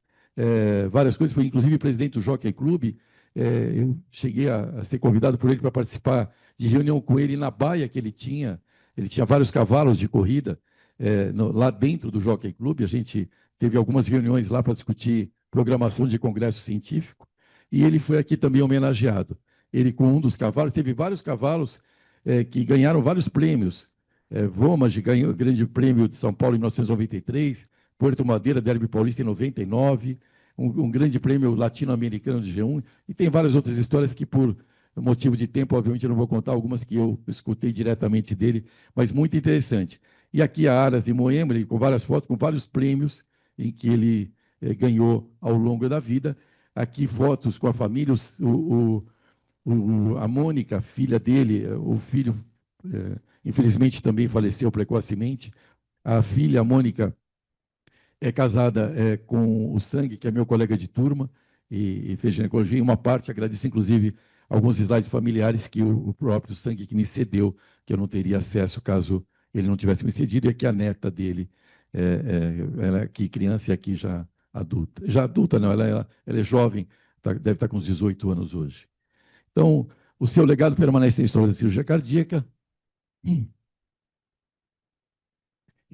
coisas, foi inclusive presidente do Jockey Club. Eu cheguei a ser convidado por ele para participar de reunião com ele na baia que ele tinha vários cavalos de corrida lá dentro do Jockey Club. A gente teve algumas reuniões lá para discutir programação de congresso científico, e ele foi aqui também homenageado. Ele, com um dos cavalos, teve vários cavalos que ganharam vários prêmios. Vomage ganhou o Grande Prêmio de São Paulo em 1993, Puerto Madeira, Derby Paulista em 99, um grande prêmio latino-americano de G1, e tem várias outras histórias que, por motivo de tempo, obviamente, eu não vou contar, algumas que eu escutei diretamente dele, mas muito interessante. E aqui a Aras de Moema, com várias fotos, com vários prêmios em que ele ganhou ao longo da vida. Aqui fotos com a família, a Mônica, filha dele, o filho, infelizmente, também faleceu precocemente. A filha, a Mônica, é casada com o Sangue, que é meu colega de turma, e fez ginecologia. Em uma parte, agradeço, inclusive, alguns slides familiares que o próprio Sangue que me cedeu, que eu não teria acesso caso ele não tivesse me cedido, e aqui a neta dele, ela é aqui criança e aqui já adulta. Já adulta, não, ela é jovem, deve estar com uns 18 anos hoje. Então, o seu legado permanece na história da cirurgia cardíaca e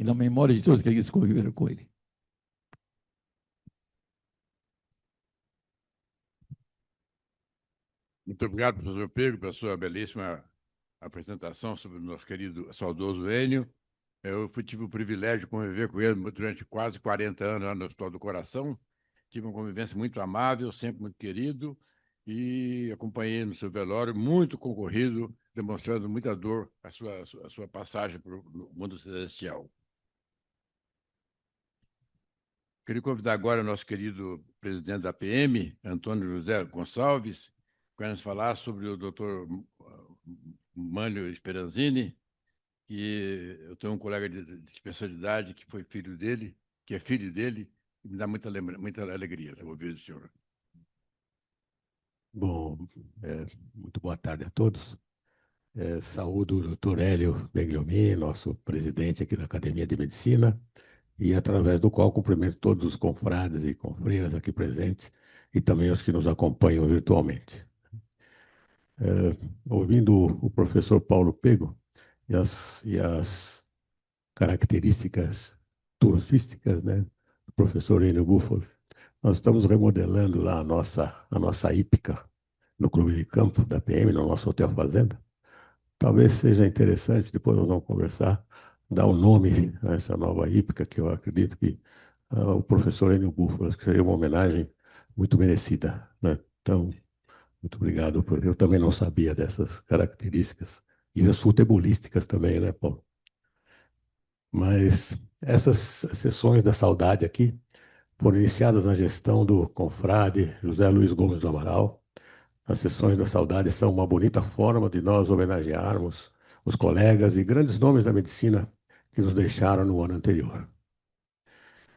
na memória de todos aqueles que conviveram com ele. Muito obrigado, professor Pedro, pela sua belíssima apresentação sobre o nosso querido saudoso Enio. Eu tive o privilégio de conviver com ele durante quase 40 anos lá no Hospital do Coração. Tive uma convivência muito amável, sempre muito querido, e acompanhei no seu velório, muito concorrido, demonstrando muita dor a sua passagem para o mundo celestial. Queria convidar agora o nosso querido presidente da PM, Antônio José Gonçalves, para nos falar sobre o doutor Mânlio Speranzini, que eu tenho um colega de especialidade que foi filho dele, que é filho dele, e me dá muita alegria ouvir o senhor. Bom, muito boa tarde a todos. Saúdo o doutor Hélio Begliomini, nosso presidente aqui da Academia de Medicina, e através do qual cumprimento todos os confrades e confreiras aqui presentes e também os que nos acompanham virtualmente. Ouvindo o professor Paulo Pego e as características turfísticas, né, do professor Enio Buffalo, nós estamos remodelando lá a nossa hípica no Clube de Campo da PM, no nosso Hotel Fazenda. Talvez seja interessante, depois nós vamos conversar, dar um nome a essa nova hípica, que eu acredito que o professor Enio Buffalo, que seria uma homenagem muito merecida, né? Então, muito obrigado, porque eu também não sabia dessas características, e as futebolísticas também, né, Paulo? Mas essas sessões da saudade aqui foram iniciadas na gestão do confrade José Luiz Gomes do Amaral. As sessões da saudade são uma bonita forma de nós homenagearmos os colegas e grandes nomes da medicina que nos deixaram no ano anterior.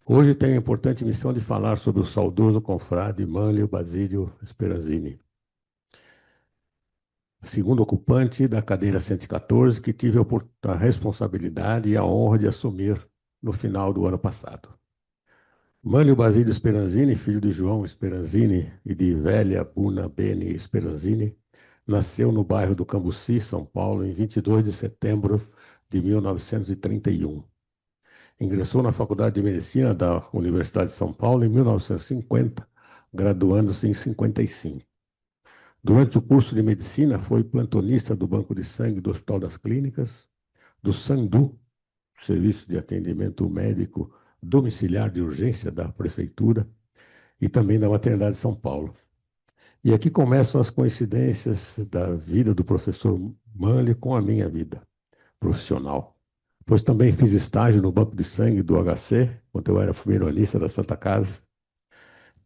Hoje tenho a importante missão de falar sobre o saudoso confrade Mânlio Basílio Speranzini, segundo ocupante da cadeira 114, que tive a responsabilidade e a honra de assumir no final do ano passado. Mânlio Basílio Speranzini, filho de João Speranzini e de Velha Buna Bene Speranzini, nasceu no bairro do Cambuci, São Paulo, em 22 de setembro de 1931. Ingressou na Faculdade de Medicina da Universidade de São Paulo em 1950, graduando-se em 55. Durante o curso de medicina, foi plantonista do Banco de Sangue do Hospital das Clínicas, do SAMDU, Serviço de Atendimento Médico Domiciliar de Urgência da Prefeitura, e também da Maternidade de São Paulo. E aqui começam as coincidências da vida do professor Manley com a minha vida profissional. Pois também fiz estágio no Banco de Sangue do HC, quando eu era primeiro-anista da Santa Casa.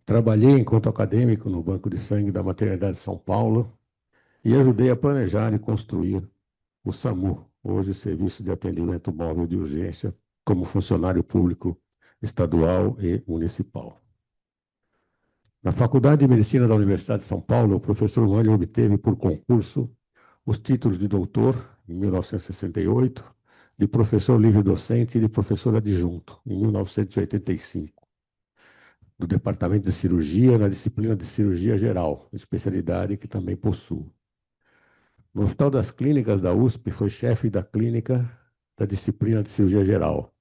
Trabalhei enquanto acadêmico no Banco de Sangue da Maternidade de São Paulo e ajudei a planejar e construir o SAMU, hoje Serviço de Atendimento Móvel de Urgência, como funcionário público estadual e municipal. Na Faculdade de Medicina da Universidade de São Paulo, o professor Manley obteve por concurso os títulos de doutor, em 1968, de professor livre-docente e de professor adjunto, em 1985, do Departamento de Cirurgia, na disciplina de Cirurgia Geral, especialidade que também possuo. No Hospital das Clínicas da USP, foi chefe da clínica da disciplina de Cirurgia Geral.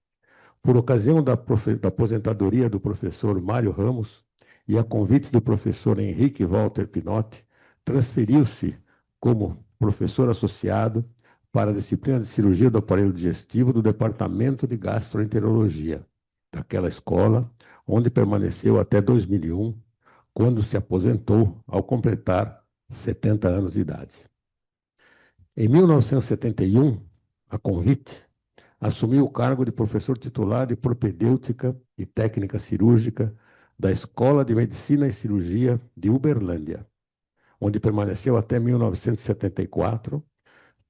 Por ocasião da aposentadoria do professor Mário Ramos e a convite do professor Henrique Walter Pinotti, transferiu-se como professor associado para a disciplina de cirurgia do aparelho digestivo do Departamento de Gastroenterologia daquela escola, onde permaneceu até 2001, quando se aposentou ao completar 70 anos de idade. Em 1971, a convite, assumiu o cargo de professor titular de propedêutica e técnica cirúrgica da Escola de Medicina e Cirurgia de Uberlândia, onde permaneceu até 1974,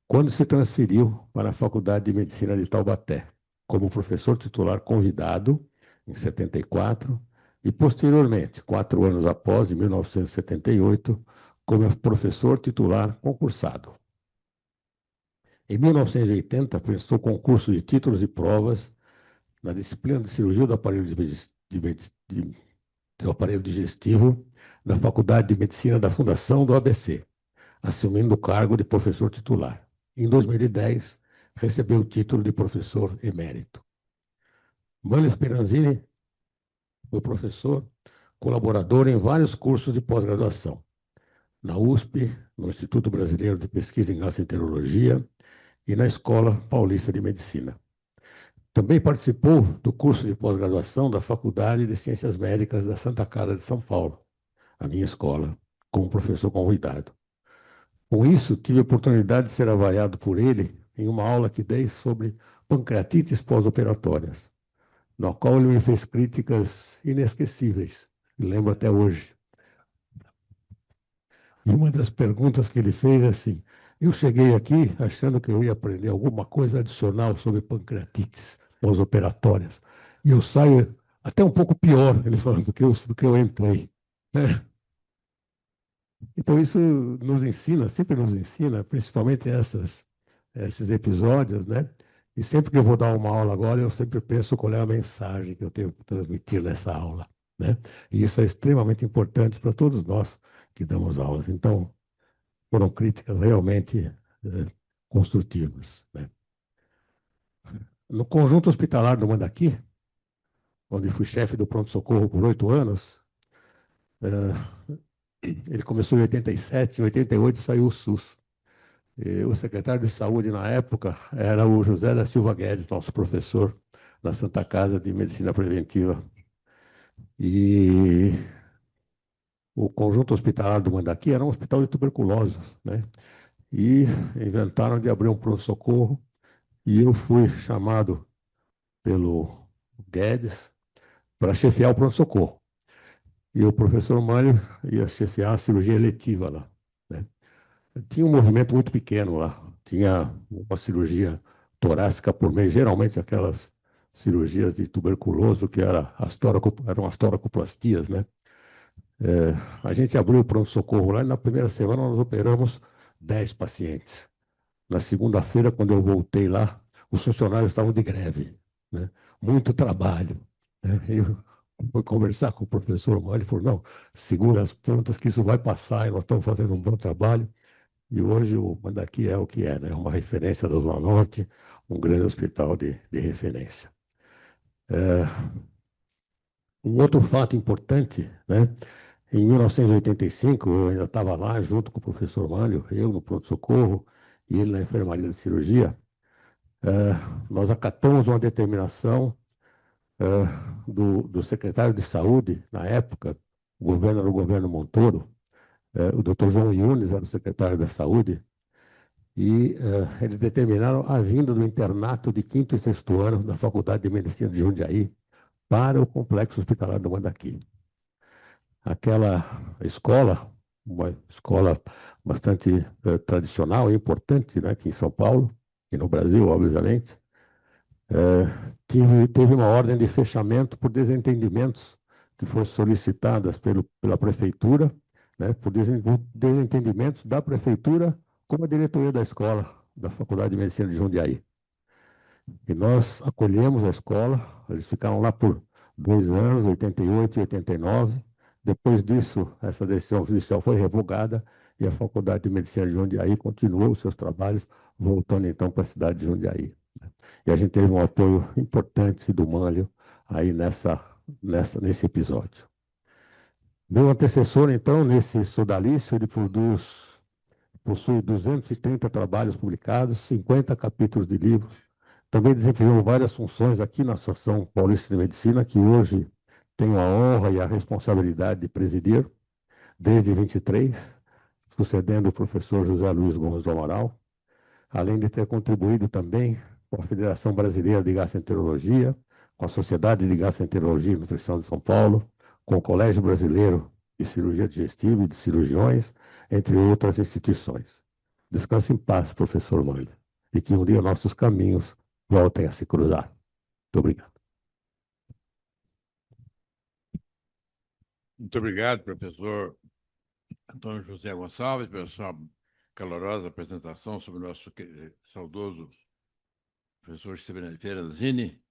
quando se transferiu para a Faculdade de Medicina de Taubaté, como professor titular convidado, em 74, e posteriormente, 4 anos após, em 1978, como professor titular concursado. Em 1980, prestou concurso de títulos e provas na disciplina de cirurgia do aparelho do aparelho digestivo da Faculdade de Medicina da Fundação do ABC, assumindo o cargo de professor titular. Em 2010, recebeu o título de professor emérito. Manley Speranzini foi professor, colaborador em vários cursos de pós-graduação, na USP, no Instituto Brasileiro de Pesquisa em Gastroenterologia e na Escola Paulista de Medicina. Também participou do curso de pós-graduação da Faculdade de Ciências Médicas da Santa Casa de São Paulo, a minha escola, como professor convidado. Com isso, tive a oportunidade de ser avaliado por ele em uma aula que dei sobre pancreatites pós-operatórias, na qual ele me fez críticas inesquecíveis, e lembro até hoje. E uma das perguntas que ele fez é assim: eu cheguei aqui achando que eu ia aprender alguma coisa adicional sobre pancreatites pós-operatórias, e eu saio até um pouco pior, ele falando, do que eu entrei. Né? Então, isso nos ensina, sempre nos ensina, principalmente esses episódios, né? E sempre que eu vou dar uma aula agora, eu sempre penso qual é a mensagem que eu tenho que transmitir nessa aula, né? E isso é extremamente importante para todos nós que damos aulas. Então, foram críticas realmente construtivas, né? No conjunto hospitalar do Mandaqui, onde fui chefe do pronto-socorro por 8 anos, ele começou em 87, em 88 saiu o SUS. E o secretário de saúde na época era o José da Silva Guedes, nosso professor da Santa Casa de Medicina Preventiva. E o conjunto hospitalar do Mandaqui era um hospital de tuberculosos, né? E inventaram de abrir um pronto-socorro e eu fui chamado pelo Guedes para chefiar o pronto-socorro. E o professor Manley ia chefiar a cirurgia eletiva lá, né? Tinha um movimento muito pequeno lá, tinha uma cirurgia torácica por mês, geralmente aquelas cirurgias de tuberculoso que eram as toracoplastias, né? A gente abriu o pronto-socorro lá e na primeira semana nós operamos 10 pacientes. Na segunda-feira, quando eu voltei lá, os funcionários estavam de greve, né? Muito trabalho, né? Eu fui conversar com o professor Manley, ele falou, não, segura as pontas que isso vai passar e nós estamos fazendo um bom trabalho. E hoje o Mandaqui é o que é, né? Uma referência da Zona Norte, um grande hospital de referência. Um outro fato importante, né, Em 1985, eu ainda estava lá junto com o professor Mânlio, eu no pronto-socorro e ele na enfermaria de cirurgia. Nós acatamos uma determinação do secretário de saúde, na época, o governo era o governo Montoro, o doutor João Yunes era o secretário da saúde, e eles determinaram a vinda do internato de quinto e sexto ano da Faculdade de Medicina de Jundiaí para o Complexo Hospitalar do Mandaqui. Aquela escola, uma escola bastante tradicional e importante, né, aqui em São Paulo, e no Brasil, obviamente, teve uma ordem de fechamento por desentendimentos que foram solicitadas pela prefeitura, né, por desentendimentos da prefeitura com a diretoria da escola, da Faculdade de Medicina de Jundiaí. E nós acolhemos a escola, eles ficaram lá por 2 anos, 88 e 89. Depois disso, essa decisão judicial foi revogada e a Faculdade de Medicina de Jundiaí continuou os seus trabalhos, voltando então para a cidade de Jundiaí. E a gente teve um apoio importante do Mânlio aí nesse episódio. Meu antecessor, então, nesse sodalício, ele possui 230 trabalhos publicados, 50 capítulos de livros. Também desempenhou várias funções aqui na Associação Paulista de Medicina, que hoje tenho a honra e a responsabilidade de presidir, desde 23, sucedendo o professor José Luiz Gomes do Amaral, além de ter contribuído também com a Federação Brasileira de Gastroenterologia, com a Sociedade de Gastroenterologia e Nutrição de São Paulo, com o Colégio Brasileiro de Cirurgia Digestiva e de Cirurgiões, entre outras instituições. Descanse em paz, professor Mânlio, e que um dia nossos caminhos voltem a se cruzar. Muito obrigado. Muito obrigado, professor Antônio José Gonçalves, pela sua calorosa apresentação sobre o nosso saudoso professor Speranzini,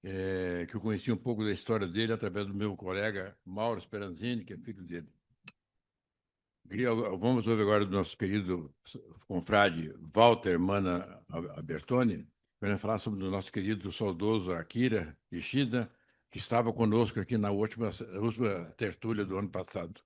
que eu conheci um pouco da história dele através do meu colega Mauro Speranzini, que é filho dele. Vamos ouvir agora do nosso querido confrade Walter Mana Albertoni, para falar sobre o nosso querido saudoso Akira Ishida, que estava conosco aqui na última tertúlia do ano passado.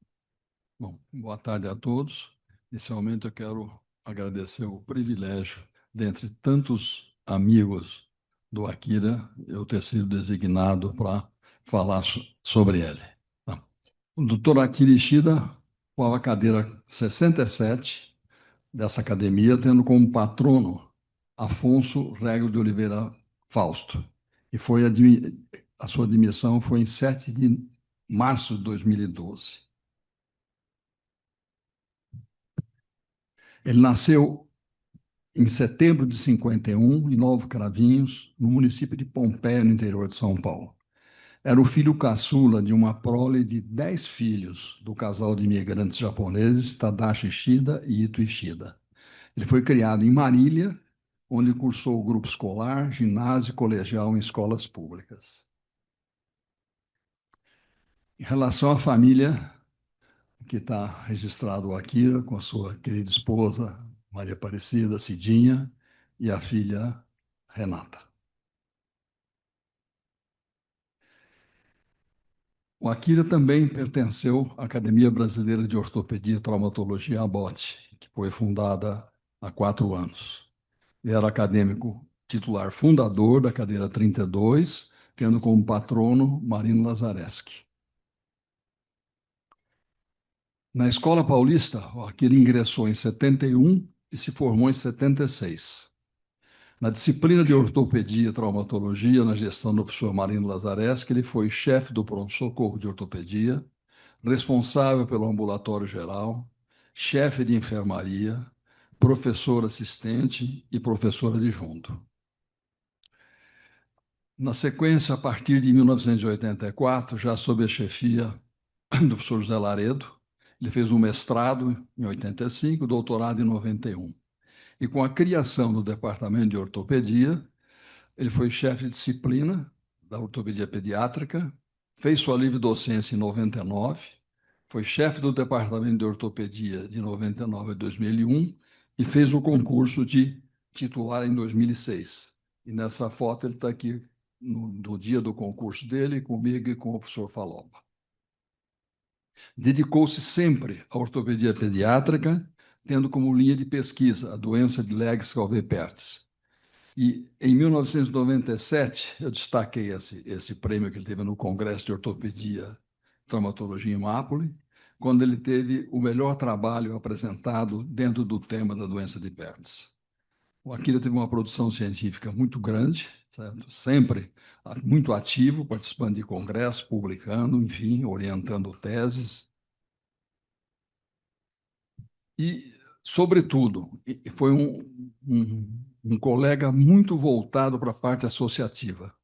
Bom, boa tarde a todos. Inicialmente, eu quero agradecer o privilégio, dentre tantos amigos do Akira, eu ter sido designado para falar sobre ele. O doutor Akira Ishida ocupava a cadeira 67 dessa academia, tendo como patrono Afonso Régio de Oliveira Fausto. E a sua admissão foi em 7 de março de 2012. Ele nasceu em setembro de 51, em Novo Cravinhos, no município de Pompeia, no interior de São Paulo. Era o filho caçula de uma prole de 10 filhos do casal de imigrantes japoneses Tadashi Ishida e Ito Ishida. Ele foi criado em Marília, onde cursou o grupo escolar, ginásio e colegial em escolas públicas. Em relação à família, que está registrado o Akira, com a sua querida esposa, Maria Aparecida, Cidinha, e a filha Renata. O Akira também pertenceu à Academia Brasileira de Ortopedia e Traumatologia, ABOT, que foi fundada há 4 anos. Ele era acadêmico titular fundador da cadeira 32, tendo como patrono Marino Lazareschi. Na Escola Paulista, o Akira ingressou em 71 e se formou em 76. Na disciplina de ortopedia e traumatologia, na gestão do professor Marino Lazareschi, ele foi chefe do pronto-socorro de ortopedia, responsável pelo ambulatório geral, chefe de enfermaria, professor assistente e professor adjunto. Na sequência, a partir de 1984, já sob a chefia do professor José Laredo, ele fez um mestrado em 85, doutorado em 91. E com a criação do Departamento de Ortopedia, ele foi chefe de disciplina da ortopedia pediátrica, fez sua livre docência em 99, foi chefe do Departamento de Ortopedia de 99 a 2001 e fez o concurso de titular em 2006. E nessa foto ele está aqui no dia do concurso dele, comigo e com o professor Falopa. Dedicou-se sempre à ortopedia pediátrica, tendo como linha de pesquisa a doença de Legg-Calvé-Perthes. E em 1997, eu destaquei esse prêmio que ele teve no Congresso de Ortopedia e Traumatologia em Mápoli, quando ele teve o melhor trabalho apresentado dentro do tema da doença de Perthes. O Akira teve uma produção científica muito grande, certo? Sempre muito ativo, participando de congressos, publicando, enfim, orientando teses. E, sobretudo, foi um colega muito voltado para a parte associativa.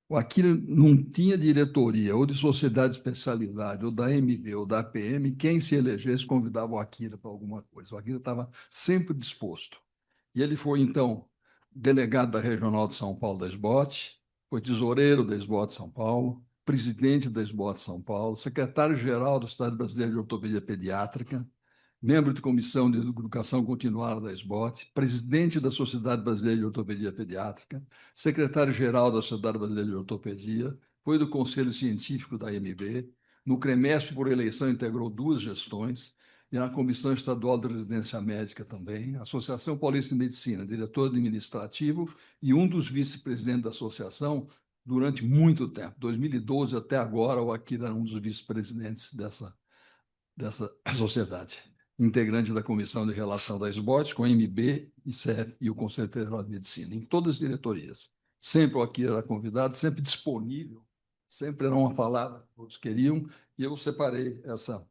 O Akira não tinha diretoria, ou de sociedade de especialidade, ou da MB, ou da APM, quem se elegesse convidava o Akira para alguma coisa. O Akira estava sempre disposto. E ele foi, então, delegado da Regional de São Paulo da SBOT, foi tesoureiro da SBOT de São Paulo, presidente da SBOT de São Paulo, secretário-geral da Sociedade Brasileira de Ortopedia Pediátrica, membro de comissão de educação continuada da SBOT, presidente da Sociedade Brasileira de Ortopedia Pediátrica, secretário-geral da Sociedade Brasileira de Ortopedia, foi do Conselho Científico da AMB, no CREMESP, por eleição, integrou 2 gestões, e na Comissão Estadual de Residência Médica também, Associação Paulista de Medicina, diretor administrativo e um dos vice-presidentes da associação durante muito tempo. 2012 até agora, o Akira era um dos vice-presidentes dessa sociedade. Integrante da Comissão de Relação da SBOT, com a MB e CF e o Conselho Federal de Medicina, em todas as diretorias. Sempre o Akira era convidado, sempre disponível, sempre era uma palavra que todos queriam, e eu separei essa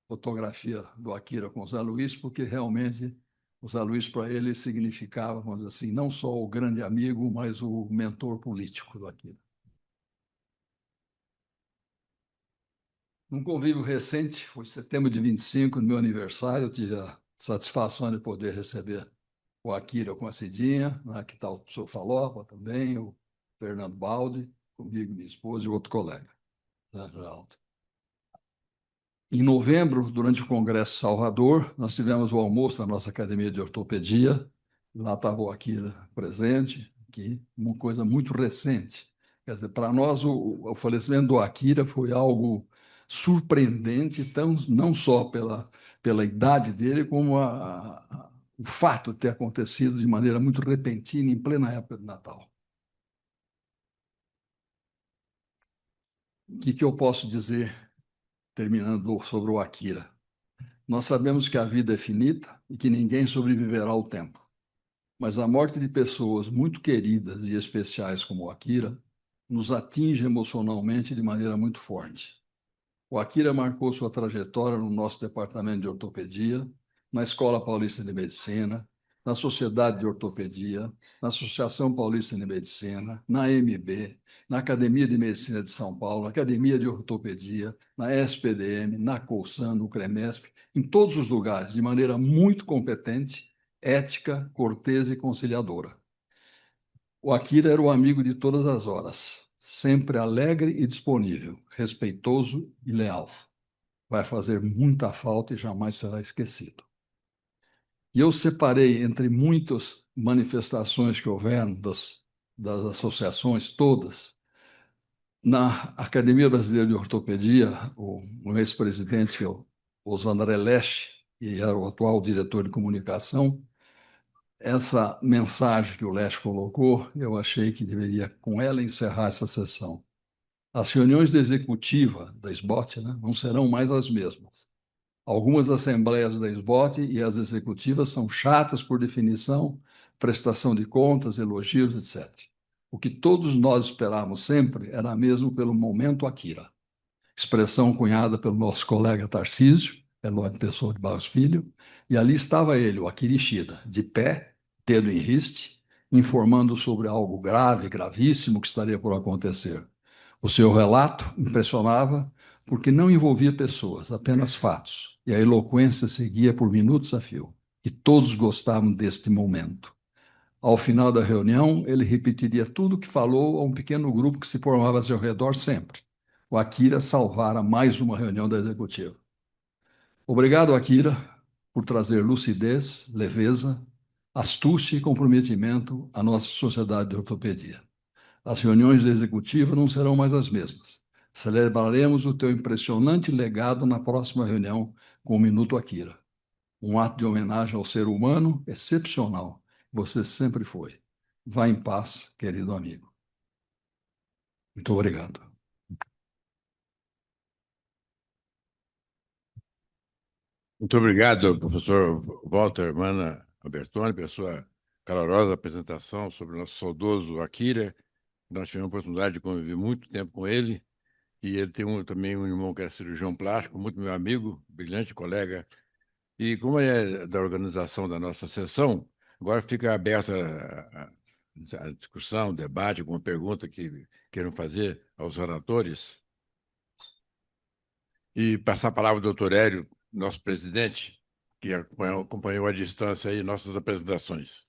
fotografia do Akira com o Zé Luiz, porque realmente o Zé Luiz, para ele, significava, vamos dizer assim, não só o grande amigo, mas o mentor político do Akira. Num convívio recente, foi setembro de 25, no meu aniversário, eu tive a satisfação de poder receber o Akira com a Cidinha, né, que está o professor Falopa também, o Fernando Baldi, comigo, minha esposa e outro colega, né, Geraldo. Em novembro, durante o Congresso Salvador, nós tivemos o almoço na nossa Academia de Ortopedia. Lá estava o Akira presente, que uma coisa muito recente. Quer dizer, para nós, o falecimento do Akira foi algo surpreendente, não só pela idade dele, como o fato de ter acontecido de maneira muito repentina, em plena época de Natal. O que eu posso dizer, terminando sobre o Akira? Nós sabemos que a vida é finita e que ninguém sobreviverá ao tempo. Mas a morte de pessoas muito queridas e especiais como o Akira nos atinge emocionalmente de maneira muito forte. O Akira marcou sua trajetória no nosso departamento de ortopedia, na Escola Paulista de Medicina, na Sociedade de Ortopedia, na Associação Paulista de Medicina, na AMB, na Academia de Medicina de São Paulo, na Academia de Ortopedia, na SPDM, na Colsan, no CREMESP, em todos os lugares, de maneira muito competente, ética, cortês e conciliadora. O Akira era o amigo de todas as horas, sempre alegre e disponível, respeitoso e leal. Vai fazer muita falta e jamais será esquecido. E eu separei, entre muitas manifestações que houveram das associações todas, na Academia Brasileira de Ortopedia, o ex-presidente, que é o André Lesch, que era o atual diretor de comunicação, essa mensagem que o Lesch colocou, eu achei que deveria, com ela, encerrar essa sessão. As reuniões da executiva da SBOT, né, não serão mais as mesmas. Algumas assembleias da SBOT e as executivas são chatas por definição, prestação de contas, elogios, etc. O que todos nós esperávamos sempre era mesmo pelo momento Akira, expressão cunhada pelo nosso colega Tarcísio, Eloy Pessoa de Barros Filho, e ali estava ele, o Akira Ishida, de pé, dedo em riste, informando sobre algo grave, gravíssimo que estaria por acontecer. O seu relato impressionava porque não envolvia pessoas, apenas fatos, e a eloquência seguia por minutos a fio, e todos gostavam deste momento. Ao final da reunião, ele repetiria tudo o que falou a um pequeno grupo que se formava ao seu redor sempre. O Akira salvara mais uma reunião da executiva. Obrigado, Akira, por trazer lucidez, leveza, astúcia e comprometimento à nossa sociedade de ortopedia. As reuniões da executiva não serão mais as mesmas, Celebraremos o teu impressionante legado na próxima reunião com o Minuto Akira. Um ato de homenagem ao ser humano excepcional. Você sempre foi. Vá em paz, querido amigo. Muito obrigado. Muito obrigado, professor Walter Mana Albertoni, pela sua calorosa apresentação sobre o nosso saudoso Akira. Nós tivemos a oportunidade de conviver muito tempo com ele, e ele tem também um irmão que é cirurgião plástico, muito meu amigo, brilhante colega. E como é da organização da nossa sessão, agora fica aberta a discussão, o debate, alguma pergunta que queiram fazer aos oradores. E passar a palavra ao doutor Hélio, nosso presidente, que acompanhou à distância aí nossas apresentações.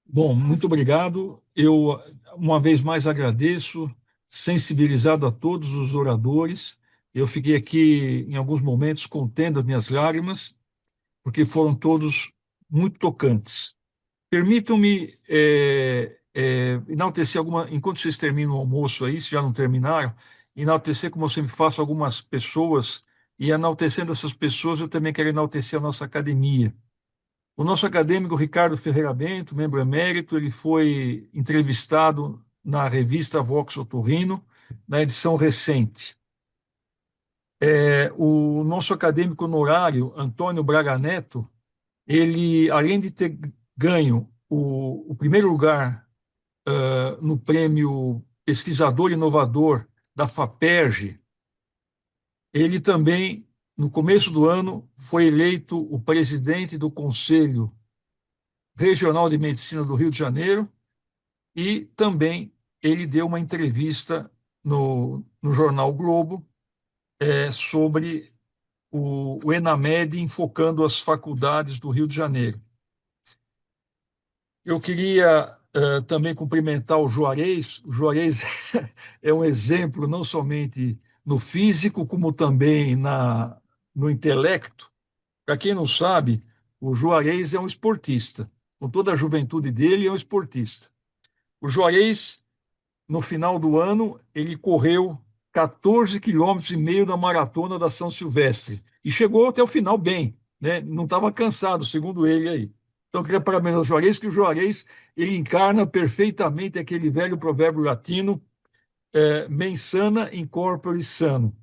Bom, muito obrigado. Eu, uma vez mais, agradeço, sensibilizado a todos os oradores. Eu fiquei aqui, em alguns momentos, contendo as minhas lágrimas, porque foram todos muito tocantes. Permitam-me enaltecer enquanto vocês terminam o almoço aí, se já não terminaram, enaltecer, como eu sempre faço, algumas pessoas, e enaltecendo essas pessoas, eu também quero enaltecer a nossa academia. O nosso acadêmico Ricardo Ferreira Bento, membro emérito, ele foi entrevistado na revista Vox Otorrino, na edição recente. O nosso acadêmico honorário, Antônio Braga Neto, ele, além de ter ganho o primeiro lugar no prêmio Pesquisador Inovador da FAPERJ, ele também, no começo do ano, foi eleito o presidente do Conselho Regional de Medicina do Rio de Janeiro, e também ele deu uma entrevista no jornal Globo sobre o ENAMED enfocando as faculdades do Rio de Janeiro. Eu queria também cumprimentar o Juarez. O Juarez é um exemplo não somente no físico, como também no intelecto. Para quem não sabe, o Juarez é um esportista. Com toda a juventude dele, é um esportista. O Juarez, no final do ano, ele correu 14,5 km da maratona da São Silvestre e chegou até o final bem, né? Não estava cansado, segundo ele aí. Então, eu queria parabenizar o Juarez, que o Juarez ele encarna perfeitamente aquele velho provérbio latino, mens sana in corpore sano.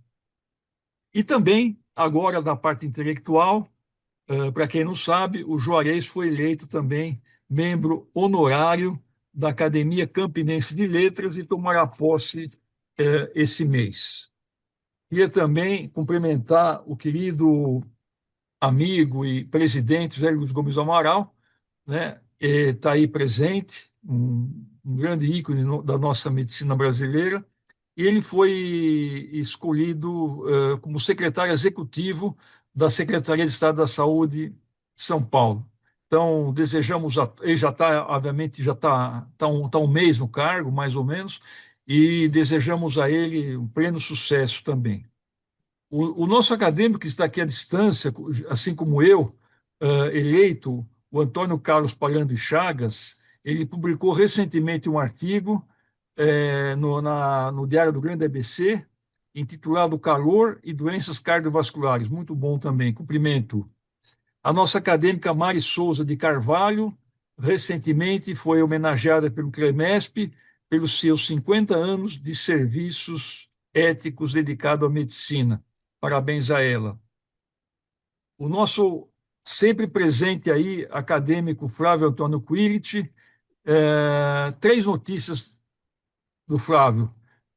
E também, agora, da parte intelectual, para quem não sabe, o Juarez foi eleito também membro honorário da Academia Campinense de Letras e tomará posse esse mês. Queria também cumprimentar o querido amigo e presidente José Luiz Gomes do Amaral, né? Está aí presente, um grande ícone da nossa medicina brasileira, e ele foi escolhido como secretário executivo da Secretaria de Estado da Saúde de São Paulo. Então, desejamos, ele já está, obviamente, já está um mês no cargo, mais ou menos, e desejamos a ele um pleno sucesso também. O nosso acadêmico que está aqui à distância, assim como eu, eleito, o Antônio Carlos Palhando e Chagas, ele publicou recentemente um artigo no Diário do Grande ABC, intitulado Calor e Doenças Cardiovasculares. Muito bom também. Cumprimento a nossa acadêmica Mari Souza de Carvalho, recentemente foi homenageada pelo CREMESP pelos seus 50 anos de serviços éticos dedicados à medicina. Parabéns a ela. O nosso sempre presente aí, acadêmico Flávio Antônio Quilic, 3 notícias do Flávio.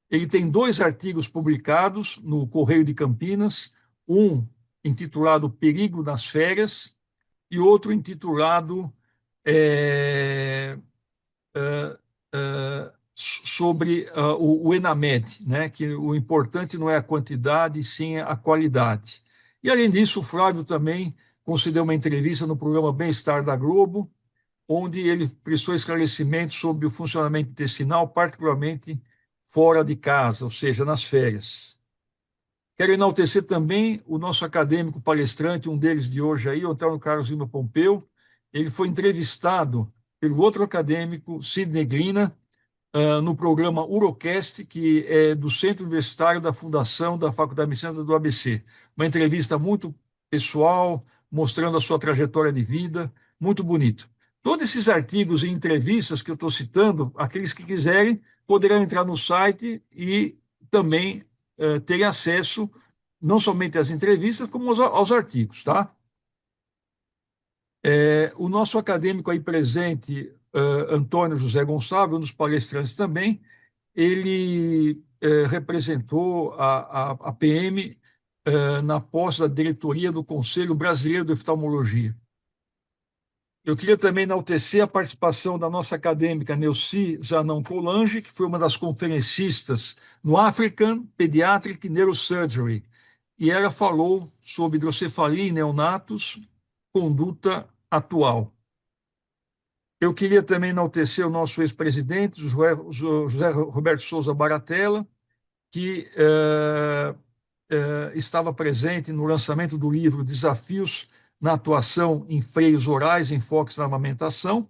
Ele tem 2 artigos publicados no Correio de Campinas, um intitulado Perigo nas Férias e outro intitulado sobre o ENAMED, né, que o importante não é a quantidade, sim a qualidade. E, além disso, o Flávio também concedeu uma entrevista no programa Bem-Estar da Globo, onde ele prestou esclarecimentos sobre o funcionamento intestinal, particularmente fora de casa, ou seja, nas férias. Quero enaltecer também o nosso acadêmico palestrante, um deles de hoje aí, o Antônio Carlos Lima Pompeu. Ele foi entrevistado pelo outro acadêmico, Sidney Glina, no programa Urocast, que é do Centro Universitário da Fundação da Faculdade de Medicina do ABC. Uma entrevista muito pessoal, mostrando a sua trajetória de vida, muito bonito. Todos esses artigos e entrevistas que eu estou citando, aqueles que quiserem, poderão entrar no site e também terem acesso não somente às entrevistas, como aos artigos, tá? O nosso acadêmico aí presente, Antônio José Gonçalves, um dos palestrantes também, ele representou a PM na posse da diretoria do Conselho Brasileiro de Oftalmologia. Eu queria também enaltecer a participação da nossa acadêmica Neuci Zanon Colange, que foi uma das conferencistas no African Pediatric Neurosurgery, e ela falou sobre hidrocefalia em neonatos, conduta atual. Eu queria também enaltecer o nosso ex-presidente, José Roberto Souza Baratella, que estava presente no lançamento do livro Desafios na Atuação em Freios Orais, Enfoques na Amamentação,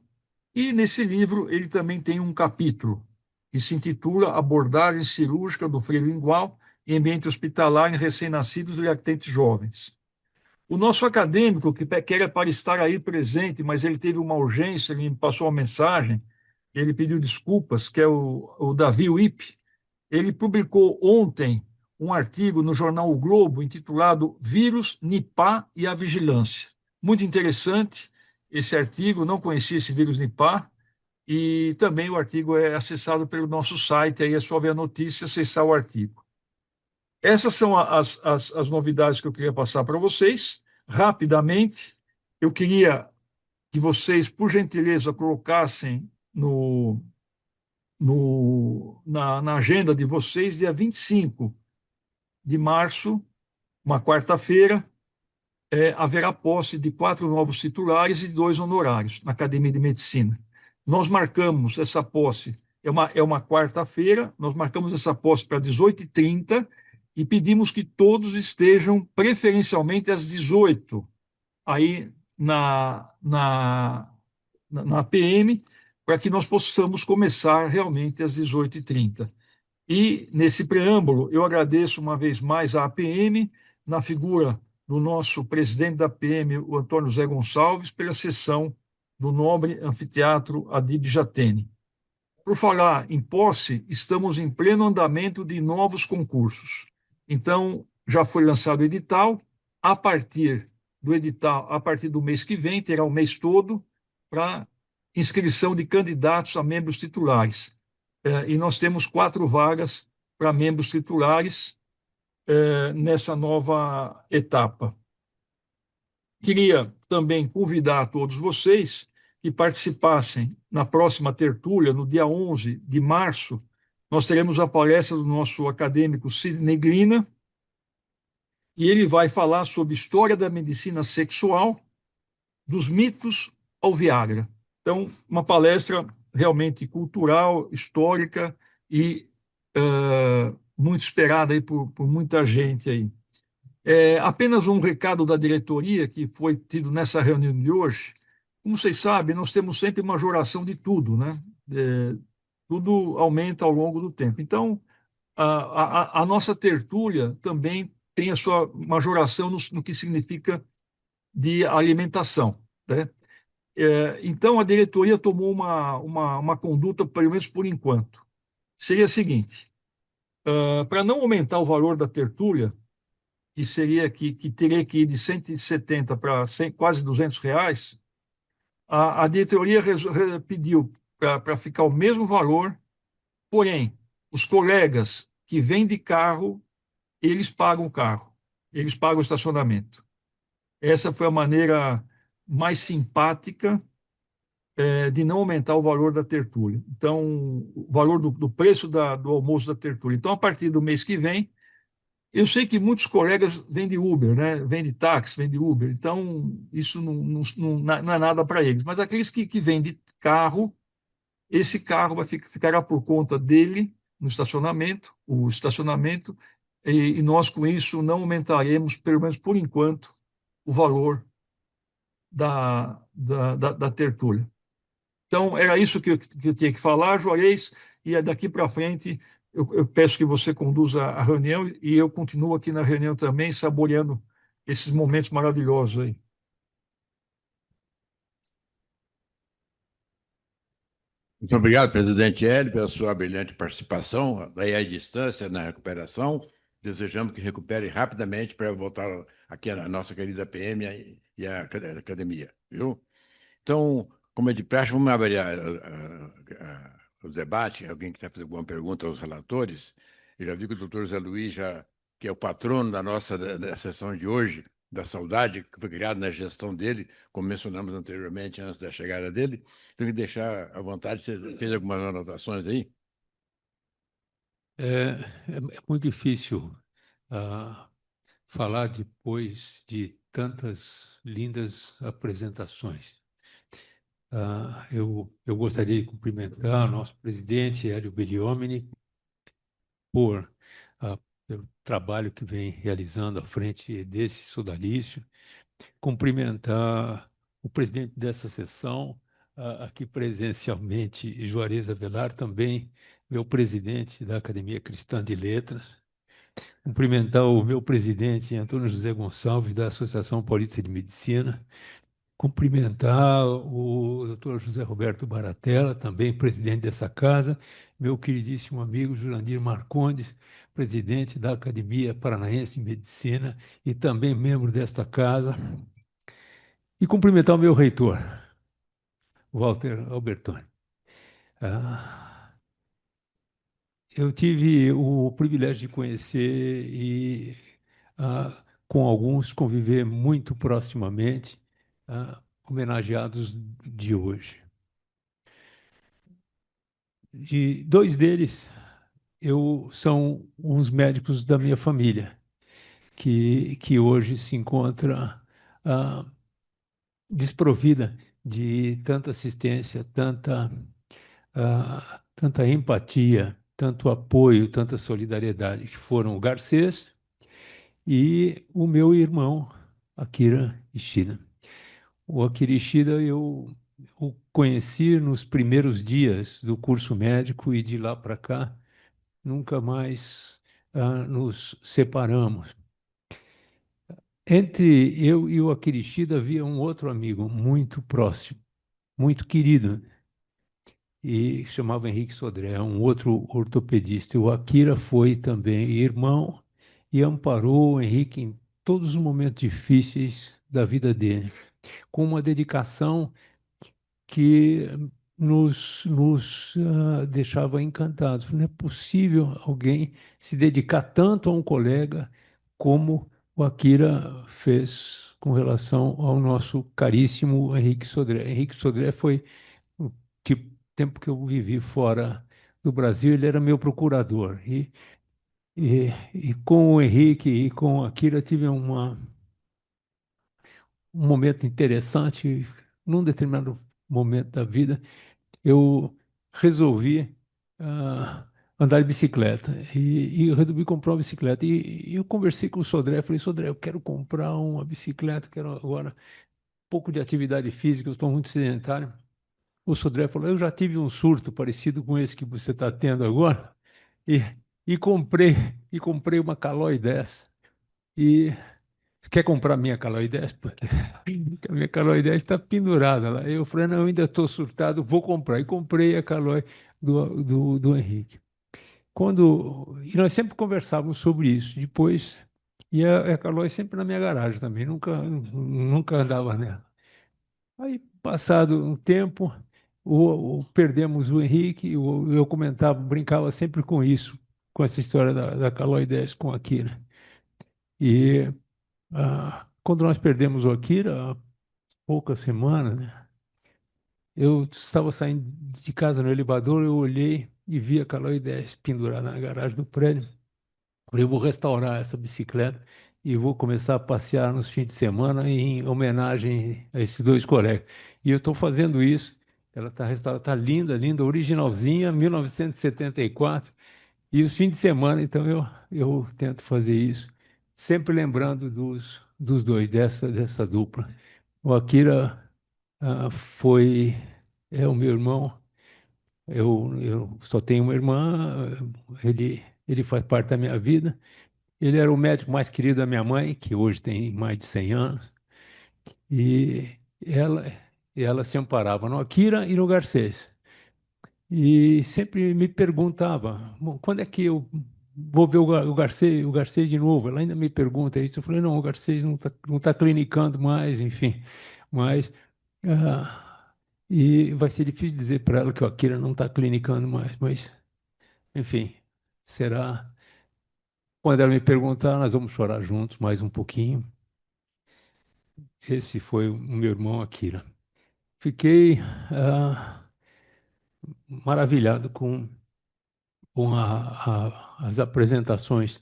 e nesse livro ele também tem um capítulo que se intitula Abordagem Cirúrgica do Freio Lingual em Ambiente Hospitalar em Recém-Nascidos e Lactentes Jovens. O nosso acadêmico, que quer para estar aí presente, mas ele teve uma urgência, ele me passou uma mensagem, ele pediu desculpas, que é o Davi Wipp. Ele publicou ontem um artigo no jornal O Globo intitulado Vírus, Nipah e a Vigilância. Muito interessante esse artigo, não conhecia esse vírus Nipah, e também o artigo é acessado pelo nosso site, aí é só ver a notícia e acessar o artigo. Essas são as novidades que eu queria passar para vocês. Rapidamente, eu queria que vocês, por gentileza, colocassem na agenda de vocês, dia 25 de março, uma quarta-feira, haverá posse de 4 novos titulares e 2 honorários na Academia de Medicina. Nós marcamos essa posse, é uma quarta-feira, nós marcamos essa posse para 18h30 e pedimos que todos estejam preferencialmente às 18h, aí na PM, para que nós possamos começar realmente às 18h30. E, nesse preâmbulo, eu agradeço uma vez mais à APM, na figura do nosso presidente da PM, o Antônio José Gonçalves, pela cessão do nobre anfiteatro Adib Jatene. Por falar em posse, estamos em pleno andamento de novos concursos. Então, já foi lançado o edital, a partir do mês que vem, terá o mês todo, para inscrição de candidatos a membros titulares. E nós temos 4 vagas para membros titulares nessa nova etapa. Queria também convidar todos vocês que participassem na próxima tertúlia, no dia 11 de março, nós teremos a palestra do nosso acadêmico Sidney Glina, e ele vai falar sobre história da medicina sexual, dos mitos ao Viagra. Então, uma palestra realmente cultural, histórica e muito esperada aí por muita gente aí. Apenas um recado da diretoria que foi tido nessa reunião de hoje. Como vocês sabem, nós temos sempre majoração de tudo, né? Tudo aumenta ao longo do tempo. Então, a nossa tertúlia também tem a sua majoração no que significa de alimentação, né? Então, a diretoria tomou uma conduta, pelo menos por enquanto. Seria a seguinte: para não aumentar o valor da tertúlia, que seria que teria que ir de 170 para quase R$ 200, a diretoria pediu para ficar o mesmo valor, porém, os colegas que vêm de carro, eles pagam o carro, eles pagam o estacionamento. Essa foi a maneira mais simpática de não aumentar o valor da tertúlia. Então, o valor do preço do almoço da tertúlia. Então, a partir do mês que vem, eu sei que muitos colegas vêm de Uber, né? Vêm de táxi, vêm de Uber. Então, isso não é nada para eles. Mas aqueles que vêm de carro, esse carro ficará por conta dele no estacionamento, e nós, com isso, não aumentaremos, pelo menos por enquanto, o valor da tertúlia. Então, era isso que eu tinha que falar, Juarez, e daqui para frente eu peço que você conduza a reunião e eu continuo aqui na reunião também, saboreando esses momentos maravilhosos aí. Muito obrigado, presidente Hélio, pela sua brilhante participação, daí à distância na recuperação. Desejamos que recupere rapidamente para voltar aqui à nossa querida PM e à academia, viu? Então, como é de praxe, vamos abrir o debate. Alguém que quer fazer alguma pergunta aos relatores? Eu já vi que o doutor Zé Luiz, que é o patrono da sessão de hoje, da saudade, que foi criado na gestão dele, como mencionamos anteriormente, antes da chegada dele. Tenho que deixar à vontade. Você fez algumas anotações aí? É muito difícil falar depois de tantas lindas apresentações. Eu gostaria de cumprimentar o nosso presidente, Hélio Belliomini, por pelo trabalho que vem realizando à frente desse sodalício, cumprimentar o presidente dessa sessão, aqui presencialmente, Juarez Avelar, também meu presidente da Academia Cristã de Letras, cumprimentar o meu presidente, Antônio José Gonçalves, da Associação Paulista de Medicina, cumprimentar o doutor José Roberto Baratella, também presidente dessa casa, meu queridíssimo amigo Jurandir Marcondes, presidente da Academia Paranaense de Medicina e também membro desta casa, e cumprimentar o meu reitor, Walter Albertoni. Eu tive o privilégio de conhecer e, com alguns, conviver muito proximamente, homenageados de hoje. De dois deles, são os médicos da minha família, que hoje se encontra desprovida de tanta assistência, tanta empatia, tanto apoio, tanta solidariedade, que foram o Garcês e o meu irmão, Akira Ishida. O Akira Ishida eu o conheci nos primeiros dias do curso médico e de lá para cá nunca mais nos separamos. Entre eu e o Akira Ishida havia um outro amigo muito próximo, muito querido, e chamava Henrique Sodré, um outro ortopedista. O Akira foi também irmão e amparou o Henrique em todos os momentos difíceis da vida dele, com uma dedicação que nos deixava encantados. Não é possível alguém se dedicar tanto a um colega como o Akira fez com relação ao nosso caríssimo Henrique Sodré. Henrique Sodré foi o tempo que eu vivi fora do Brasil, ele era meu procurador. E com o Henrique e com o Akira tive um momento interessante. Num determinado momento da vida, eu resolvi andar de bicicleta e eu resolvi comprar uma bicicleta. E eu conversei com o Sodré, falei, Sodré, eu quero comprar uma bicicleta, quero agora um pouco de atividade física, eu estou muito sedentário. O Sodré falou, eu já tive um surto parecido com esse que você está tendo agora, e, e comprei uma Caloi 10. E quer comprar a minha Caloi 10? Pô? A minha Caloi 10 está pendurada lá. Eu falei, não, eu ainda estou surtado, vou comprar. E comprei a Caloi do Henrique. E nós sempre conversávamos sobre isso. Depois, e a Caloi sempre na minha garagem também, nunca andava nela. Aí, passado um tempo, perdemos o Henrique, eu comentava, brincava sempre com isso, com essa história da Caloi 10 com a Akira. E quando nós perdemos o Akira, há poucas semanas, né, eu estava saindo de casa no elevador, eu olhei e vi a Caloi 10 pendurada na garagem do prédio. Falei, eu vou restaurar essa bicicleta e vou começar a passear nos fins de semana em homenagem a esses dois colegas. E eu estou fazendo isso. Ela está restaurada, está linda, linda, originalzinha, 1974. E os fins de semana, então, eu tento fazer isso, sempre lembrando dos dois, dessa dupla. O Akira foi é o meu irmão. Eu só tenho uma irmã, ele faz parte da minha vida. Ele era o médico mais querido da minha mãe, que hoje tem mais de 100 anos, e ela, ela se amparava no Akira e no Garcês. E sempre me perguntava: "Bom, quando é que eu vou ver o Garcês de novo?" Ela ainda me pergunta isso. Eu falei: "Não, o Garcês não tá clinicando mais, enfim." Mas, ah, e vai ser difícil dizer para ela que o Akira não está clinicando mais, mas, enfim, será. Quando ela me perguntar, nós vamos chorar juntos mais um pouquinho. Esse foi o meu irmão Akira. Fiquei maravilhado com as apresentações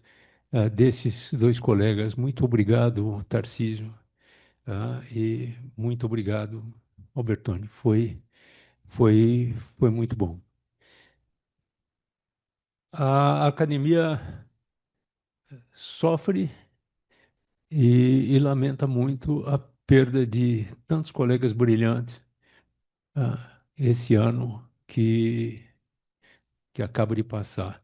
desses dois colegas. Muito obrigado, Tarcísio, e muito obrigado, Albertoni. Foi muito bom. A academia sofre e lamenta muito a perda de tantos colegas brilhantes esse ano que acaba de passar.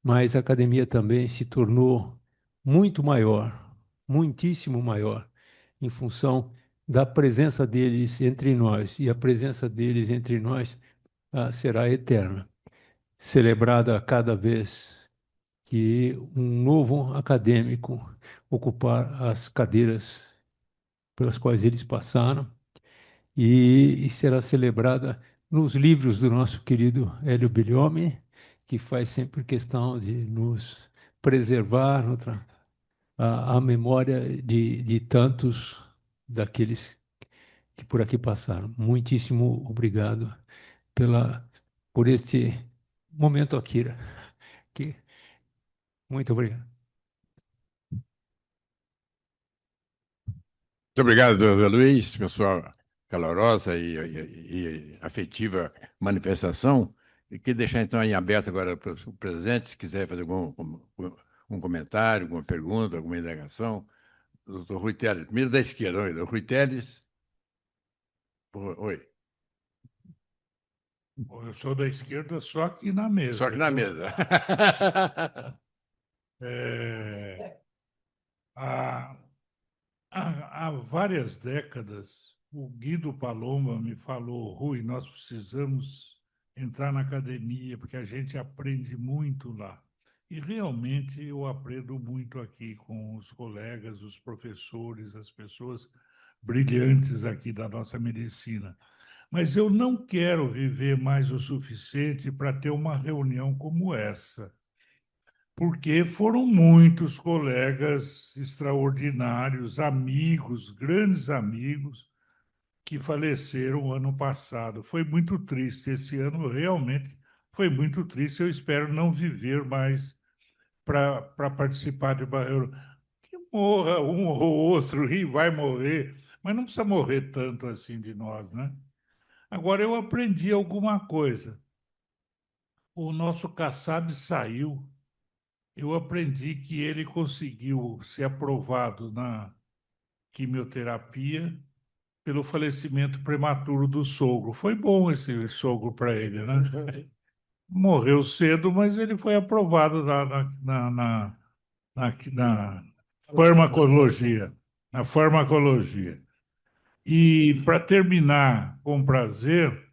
Mas a academia também se tornou muito maior, muitíssimo maior, em função da presença deles entre nós. E a presença deles entre nós será eterna, celebrada a cada vez que um novo acadêmico ocupar as cadeiras pelas quais eles passaram, e será celebrada nos livros do nosso querido Hélio Bellomi, que faz sempre questão de nos preservar a memória de tantos daqueles que por aqui passaram. Muitíssimo obrigado por este momento, Akira. Que, muito obrigado. Muito obrigado, doutor Luiz, pessoal calorosa e afetiva manifestação. E queria deixar então em aberto agora para o presidente, se quiser fazer um comentário, alguma pergunta, alguma indagação. Doutor Rui Teles, primeiro da esquerda, oi, doutor Rui Teles. Oi. Eu sou da esquerda só aqui na mesa. Só aqui na mesa. Há várias décadas, o Guido Palomba me falou: Rui, nós precisamos entrar na academia, porque a gente aprende muito lá. E realmente eu aprendo muito aqui com os colegas, os professores, as pessoas brilhantes aqui da nossa medicina. Mas eu não quero viver mais o suficiente para ter uma reunião como essa, porque foram muitos colegas extraordinários, amigos, grandes amigos, que faleceram ano passado. Foi muito triste. Esse ano realmente foi muito triste. Eu espero não viver mais para participar de uma reunião. Que morra um ou outro e vai morrer, mas não precisa morrer tanto assim de nós, né? Agora, eu aprendi alguma coisa. O nosso Kassab saiu. Eu aprendi que ele conseguiu ser aprovado na quimioterapia pelo falecimento prematuro do sogro. Foi bom esse sogro para ele, né? Morreu cedo, mas ele foi aprovado na farmacologia. Na farmacologia. E, para terminar com prazer,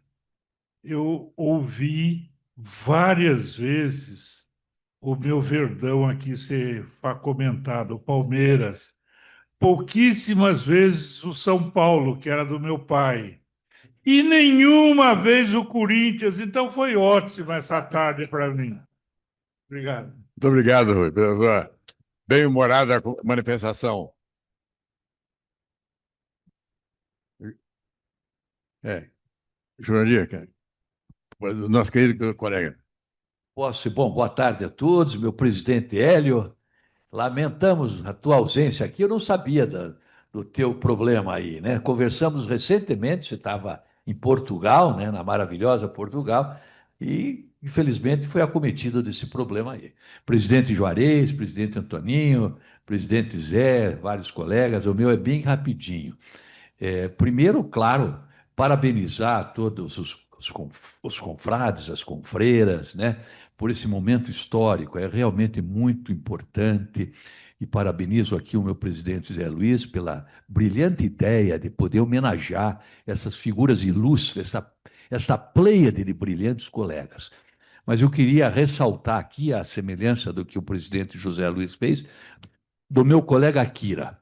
eu ouvi várias vezes o meu Verdão aqui ser comentado, o Palmeiras. Pouquíssimas vezes o São Paulo, que era do meu pai. E nenhuma vez o Corinthians. Então foi ótimo essa tarde para mim. Obrigado. Muito obrigado, Rui, pela sua bem-humorada manifestação. Jurandir, nosso querido colega. Bom, boa tarde a todos, meu presidente Hélio. Lamentamos a tua ausência aqui, eu não sabia do teu problema aí, né? Conversamos recentemente, você estava em Portugal, né? Na maravilhosa Portugal, e infelizmente foi acometido desse problema aí. Presidente Juarez, presidente Antoninho, presidente Zé, vários colegas, o meu é bem rapidinho. Primeiro, claro, parabenizar todos os confrades, as confreiras, né, por esse momento histórico, é realmente muito importante. E parabenizo aqui o meu presidente Zé Luiz pela brilhante ideia de poder homenagear essas figuras ilustres, essa pleiade de brilhantes colegas. Mas eu queria ressaltar aqui a semelhança do que o presidente José Luiz fez, do meu colega Akira.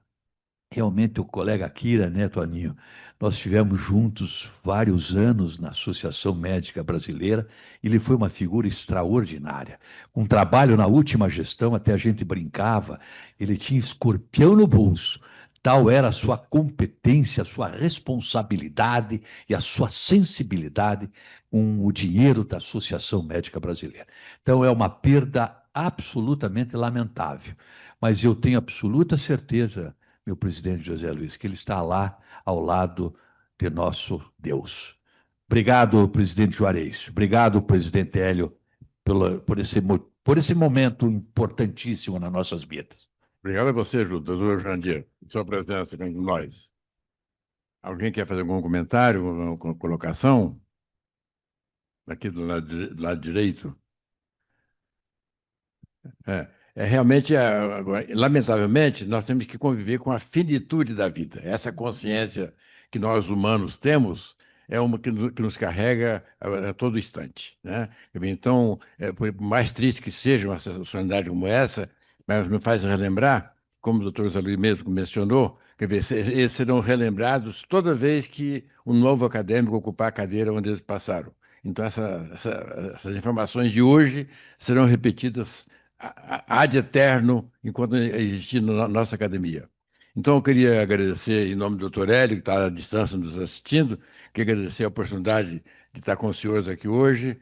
Realmente, o colega Akira, né, Toninho? Nós estivemos juntos vários anos na Associação Médica Brasileira. Ele foi uma figura extraordinária. Com trabalho na última gestão, até a gente brincava, ele tinha escorpião no bolso. Tal era a sua competência, a sua responsabilidade e a sua sensibilidade com o dinheiro da Associação Médica Brasileira. Então, é uma perda absolutamente lamentável. Mas eu tenho absoluta certeza, meu presidente José Luiz, que ele está lá ao lado de nosso Deus. Obrigado, presidente Juarez. Obrigado, presidente Hélio, por esse momento importantíssimo nas nossas vidas. Obrigado a você, doutor Jandir, por sua presença com nós. Alguém quer fazer algum comentário, alguma colocação? Aqui do lado direito. Realmente, lamentavelmente, nós temos que conviver com a finitude da vida. Essa consciência que nós humanos temos é uma que nos carrega a todo instante, né? Então, por mais triste que seja uma sociedade como essa, mas me faz relembrar, como o doutor Zé Luiz mesmo mencionou, quer ver, eles serão relembrados toda vez que um novo acadêmico ocupar a cadeira onde eles passaram. Então, essas informações de hoje serão repetidas ad eterno, enquanto existir na nossa academia. Então, eu queria agradecer, em nome do doutor Hélio, que está à distância nos assistindo, queria agradecer a oportunidade de estar com os senhores aqui hoje,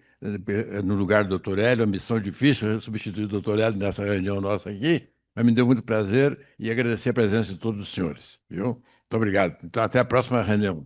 no lugar do doutor Hélio, uma missão difícil, substituir o doutor Hélio nessa reunião nossa aqui, mas me deu muito prazer e agradecer a presença de todos os senhores, viu? Muito obrigado. Então, até a próxima reunião.